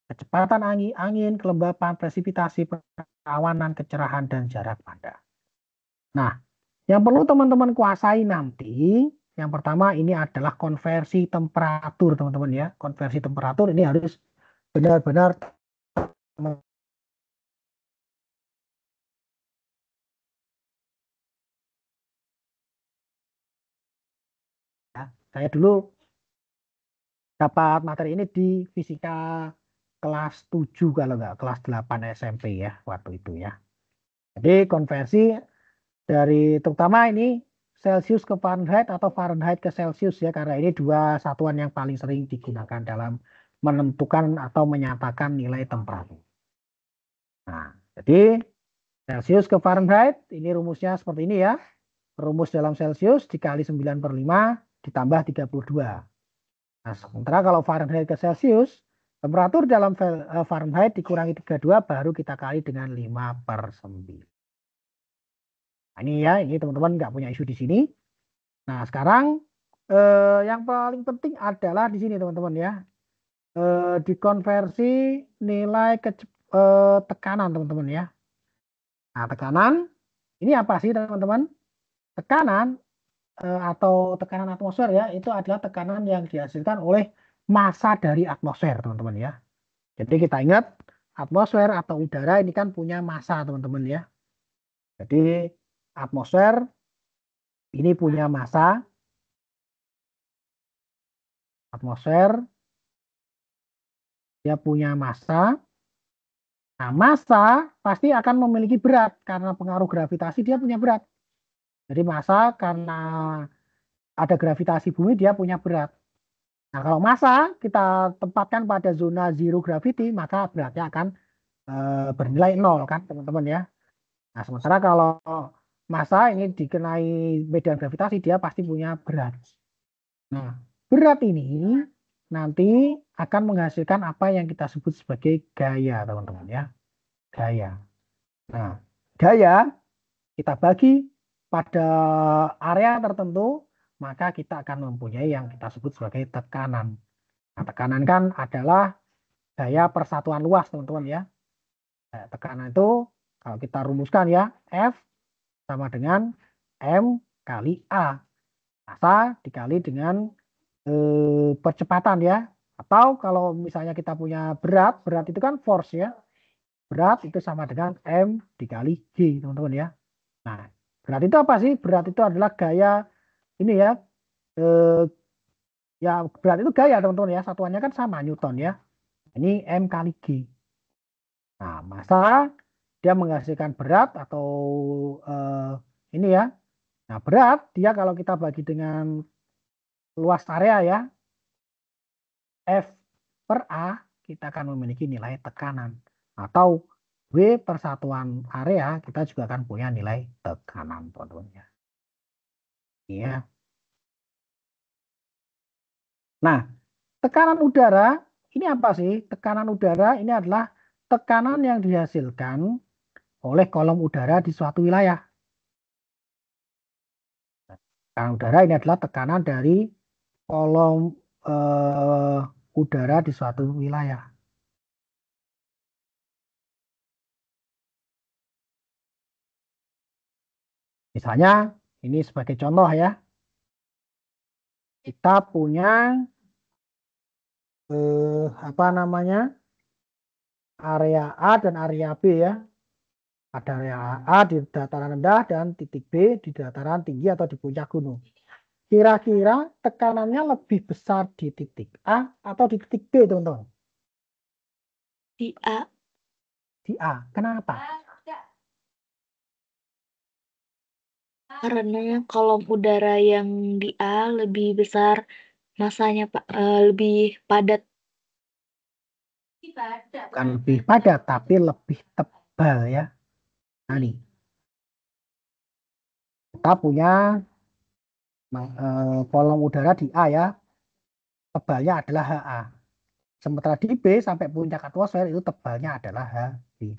kecepatan angin, kelembapan, presipitasi, perawanan, kecerahan, dan jarak pandang. Nah, yang perlu teman-teman kuasai nanti, yang pertama ini adalah konversi temperatur teman-teman ya. Konversi temperatur ini harus benar-benar ya. Saya dulu dapat materi ini di fisika kelas 7 kalau nggak kelas 8 SMP ya waktu itu ya. Jadi konversi dari terutama ini Celsius ke Fahrenheit atau Fahrenheit ke Celsius ya, karena ini dua satuan yang paling sering digunakan dalam menentukan atau menyatakan nilai temperatur. Nah, jadi Celsius ke Fahrenheit ini rumusnya seperti ini ya. Rumus dalam Celsius dikali 9/5 ditambah 32. Nah, sementara kalau Fahrenheit ke Celsius, temperatur dalam Fahrenheit dikurangi 32 baru kita kali dengan 5/9. Nah, ini ya, ini teman-teman nggak punya isu di sini. Nah, sekarang yang paling penting adalah di sini teman-teman ya. Dikonversi nilai tekanan teman-teman ya. Nah, tekanan ini apa sih teman-teman? Tekanan atau tekanan atmosfer ya, itu adalah tekanan yang dihasilkan oleh massa dari atmosfer teman-teman ya. Jadi kita ingat atmosfer atau udara ini kan punya massa teman-teman ya. Jadi atmosfer ini punya massa. Atmosfer dia punya massa. Nah, massa pasti akan memiliki berat karena pengaruh gravitasi dia punya berat. Jadi massa karena ada gravitasi bumi dia punya berat. Nah, kalau massa kita tempatkan pada zona zero gravity maka beratnya akan bernilai 0 kan teman-teman ya. Nah, sementara kalau massa ini dikenai medan gravitasi dia pasti punya berat. Nah, berat ini nanti akan menghasilkan apa yang kita sebut sebagai gaya teman-teman ya. Gaya. Nah, gaya kita bagi pada area tertentu, maka kita akan mempunyai yang kita sebut sebagai tekanan. Nah, tekanan kan adalah gaya persatuan luas teman-teman ya. Nah, tekanan itu kalau kita rumuskan ya, F sama dengan M kali A. Massa dikali dengan percepatan ya. Atau kalau misalnya kita punya berat, berat itu kan force ya. Berat itu sama dengan M dikali G teman-teman ya. Nah, berat itu apa sih? Berat itu adalah gaya ini ya. Ya berat itu gaya teman-teman ya. Satuannya kan sama Newton ya. Ini M kali G. Nah, massa dia menghasilkan berat atau ini ya. Nah, berat dia kalau kita bagi dengan luas area ya. F per A kita akan memiliki nilai tekanan. Atau W persatuan area kita juga akan punya nilai tekanan teman-teman ya. Iya. Nah, tekanan udara ini apa sih? Tekanan udara ini adalah tekanan yang dihasilkan oleh kolom udara di suatu wilayah. Tekanan udara ini adalah tekanan dari kolom udara di suatu wilayah. Misalnya ini sebagai contoh ya. Kita punya apa namanya? Area A dan area B ya. Ada area A di dataran rendah dan titik B di dataran tinggi atau di puncak gunung. Kira-kira tekanannya lebih besar di titik A atau di titik B, teman-teman? Di A. Di A. Kenapa? Karena kolom udara yang di A lebih besar masanya, Pak. Lebih padat. Bukan lebih padat, tapi lebih tebal ya. Nah nih, kita punya kolom udara di A ya, tebalnya adalah HA. Sementara di B sampai puncak atmosfer itu tebalnya adalah HB.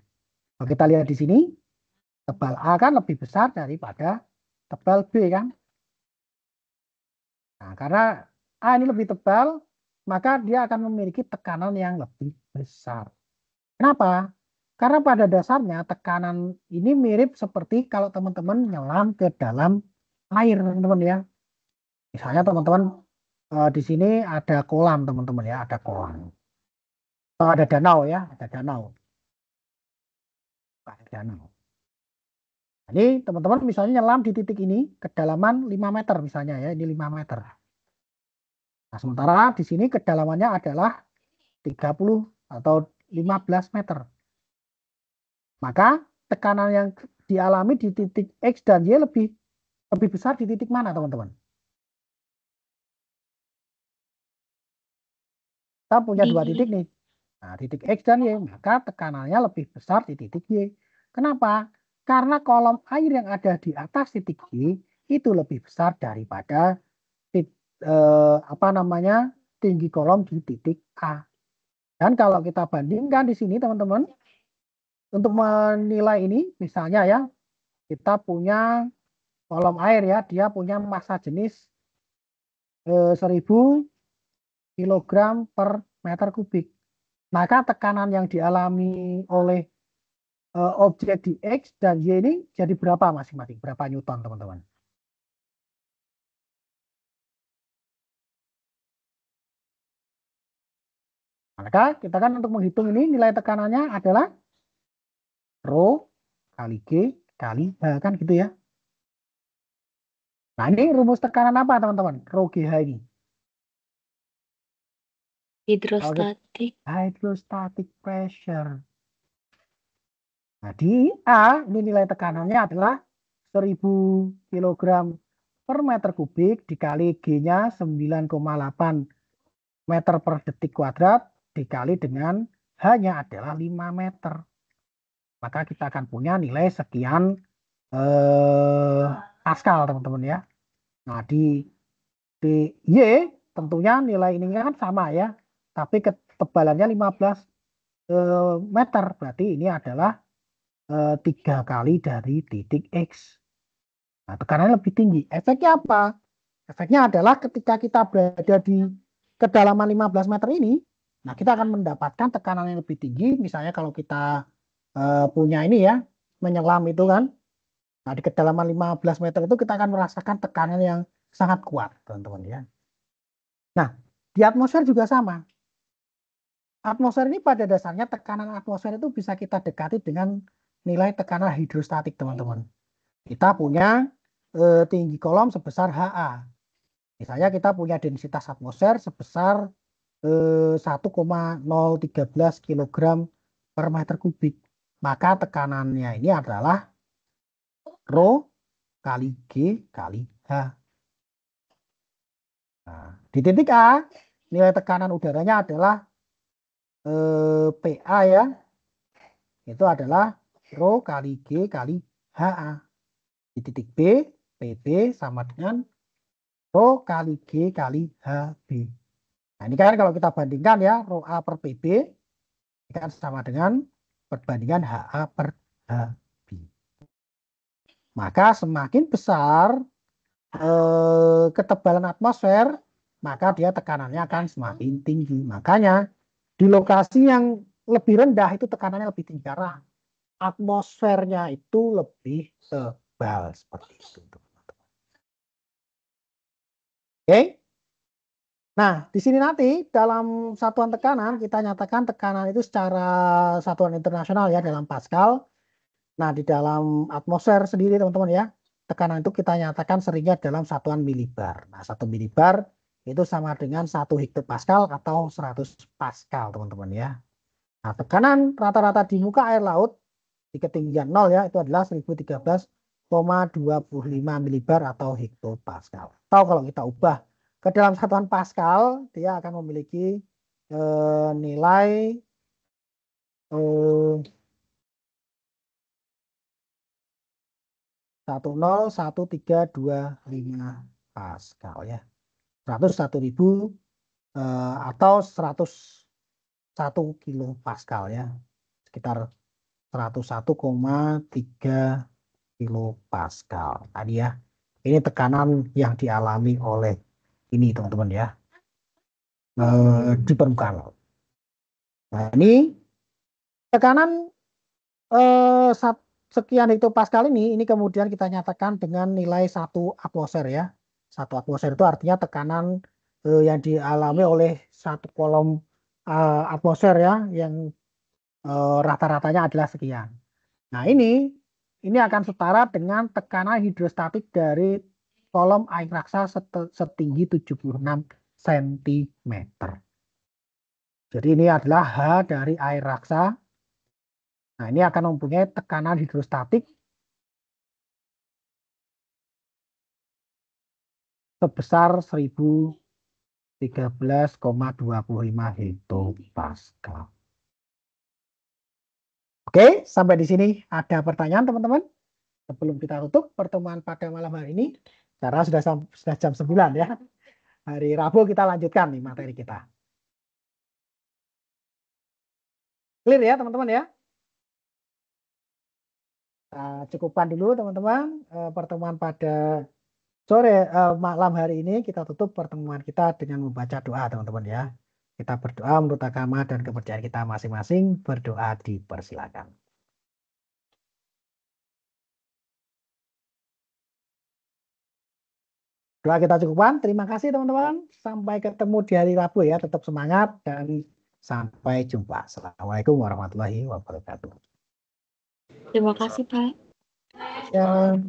Kalau kita lihat di sini, tebal A kan lebih besar daripada tebal B kan. Nah, karena A ini lebih tebal, maka dia akan memiliki tekanan yang lebih besar. Kenapa? Karena pada dasarnya tekanan ini mirip seperti kalau teman-teman nyelam ke dalam air, teman-teman ya. Misalnya teman-teman di sini ada kolam, teman-teman ya, ada kolam. Atau ada danau ya, ada danau. Ada danau. Ini teman-teman misalnya nyelam di titik ini, kedalaman 5 meter misalnya ya, ini 5 meter. Nah, sementara di sini kedalamannya adalah 30 atau 15 meter. Maka tekanan yang dialami di titik X dan Y lebih besar di titik mana, teman-teman? Kita punya dua titik nih. Nah, titik X dan Y, maka tekanannya lebih besar di titik Y. Kenapa? Karena kolom air yang ada di atas titik Y itu lebih besar daripada tinggi kolom di titik A. Dan kalau kita bandingkan di sini, teman-teman, untuk menilai ini, misalnya ya, kita punya kolom air ya, dia punya massa jenis 1000 kg per meter kubik. Maka tekanan yang dialami oleh objek di X dan Y ini jadi berapa masing-masing? Berapa Newton, teman-teman? Maka kita kan untuk menghitung ini nilai tekanannya adalah Rho kali G kali H, kan gitu ya. Nah, ini rumus tekanan apa, teman-teman? Rho GH ini. Hydrostatic pressure. Nah, di A ini nilai tekanannya adalah 1000 kg per meter kubik dikali G-nya 9,8 meter per detik kuadrat dikali dengan H-nya adalah 5 meter. Maka kita akan punya nilai sekian Pascal, teman-teman ya. Nah, di Y tentunya nilai ini kan sama ya, tapi ketebalannya 15 meter, berarti ini adalah 3 kali dari titik X. Nah, tekanannya lebih tinggi. Efeknya apa? Efeknya adalah ketika kita berada di kedalaman 15 meter ini, nah kita akan mendapatkan tekanan yang lebih tinggi. Misalnya kalau kita punya ini ya, menyelam itu kan, nah di kedalaman 15 meter itu kita akan merasakan tekanan yang sangat kuat, teman-teman ya. Nah, di atmosfer juga sama. Atmosfer ini pada dasarnya tekanan atmosfer itu bisa kita dekati dengan nilai tekanan hidrostatik, teman-teman. Kita punya tinggi kolom sebesar HA. Misalnya kita punya densitas atmosfer sebesar 1,013 kg per meter kubik. Maka tekanannya ini adalah Rho kali G kali H. Nah, di titik A, nilai tekanan udaranya adalah PA ya. Itu adalah Rho kali G kali HA. Di titik B, PB sama dengan Rho kali G kali HB. Nah, ini kan kalau kita bandingkan ya, Rho A per PB ini kan sama dengan perbandingan HA per HB. Maka semakin besar ketebalan atmosfer, maka dia tekanannya akan semakin tinggi. Makanya di lokasi yang lebih rendah itu tekanannya lebih tinggi karena atmosfernya itu lebih tebal. tebal seperti itu. Oke. Nah, di sini nanti dalam satuan tekanan kita nyatakan tekanan itu secara satuan internasional ya dalam Pascal. Nah, di dalam atmosfer sendiri teman-teman ya, tekanan itu kita nyatakan seringnya dalam satuan milibar. Nah, 1 milibar itu sama dengan 1 hektopascal atau 100 pascal teman-teman ya. Nah, tekanan rata-rata di muka air laut di ketinggian 0 ya itu adalah 1013,25 milibar atau hektopascal. Atau kalau kita ubah ke dalam satuan pascal, dia akan memiliki nilai 101325 pascal ya. 101.000 atau 101 kilo pascal ya. Sekitar 101,3 kilo pascal tadi ya. Ini tekanan yang dialami oleh ini teman-teman ya. Di permukaan laut. Nah, ini tekanan sekian hektopascal ini kemudian kita nyatakan dengan nilai 1 atmosfer ya. 1 atmosfer itu artinya tekanan yang dialami oleh 1 kolom atmosfer ya yang rata-ratanya adalah sekian. Nah, ini akan setara dengan tekanan hidrostatik dari kolom air raksa setinggi 76 cm. Jadi ini adalah H dari air raksa. Nah, ini akan mempunyai tekanan hidrostatik sebesar 1013,25 hektopascal. Oke, sampai di sini ada pertanyaan teman-teman? Sebelum kita tutup pertemuan pada malam hari ini, karena sudah jam 9 ya. Hari Rabu kita lanjutkan nih materi kita. Clear ya teman-teman ya? Nah, cukupkan dulu teman-teman pertemuan pada sore malam hari ini. Kita tutup pertemuan kita dengan membaca doa teman-teman ya. Kita berdoa menurut agama dan kepercayaan kita masing-masing. Berdoa dipersilakan. Doa kita cukupkan. Terima kasih teman-teman. Sampai ketemu di hari Rabu ya. Tetap semangat dan sampai jumpa. Assalamualaikum warahmatullahi wabarakatuh. Terima kasih Pak. Ya.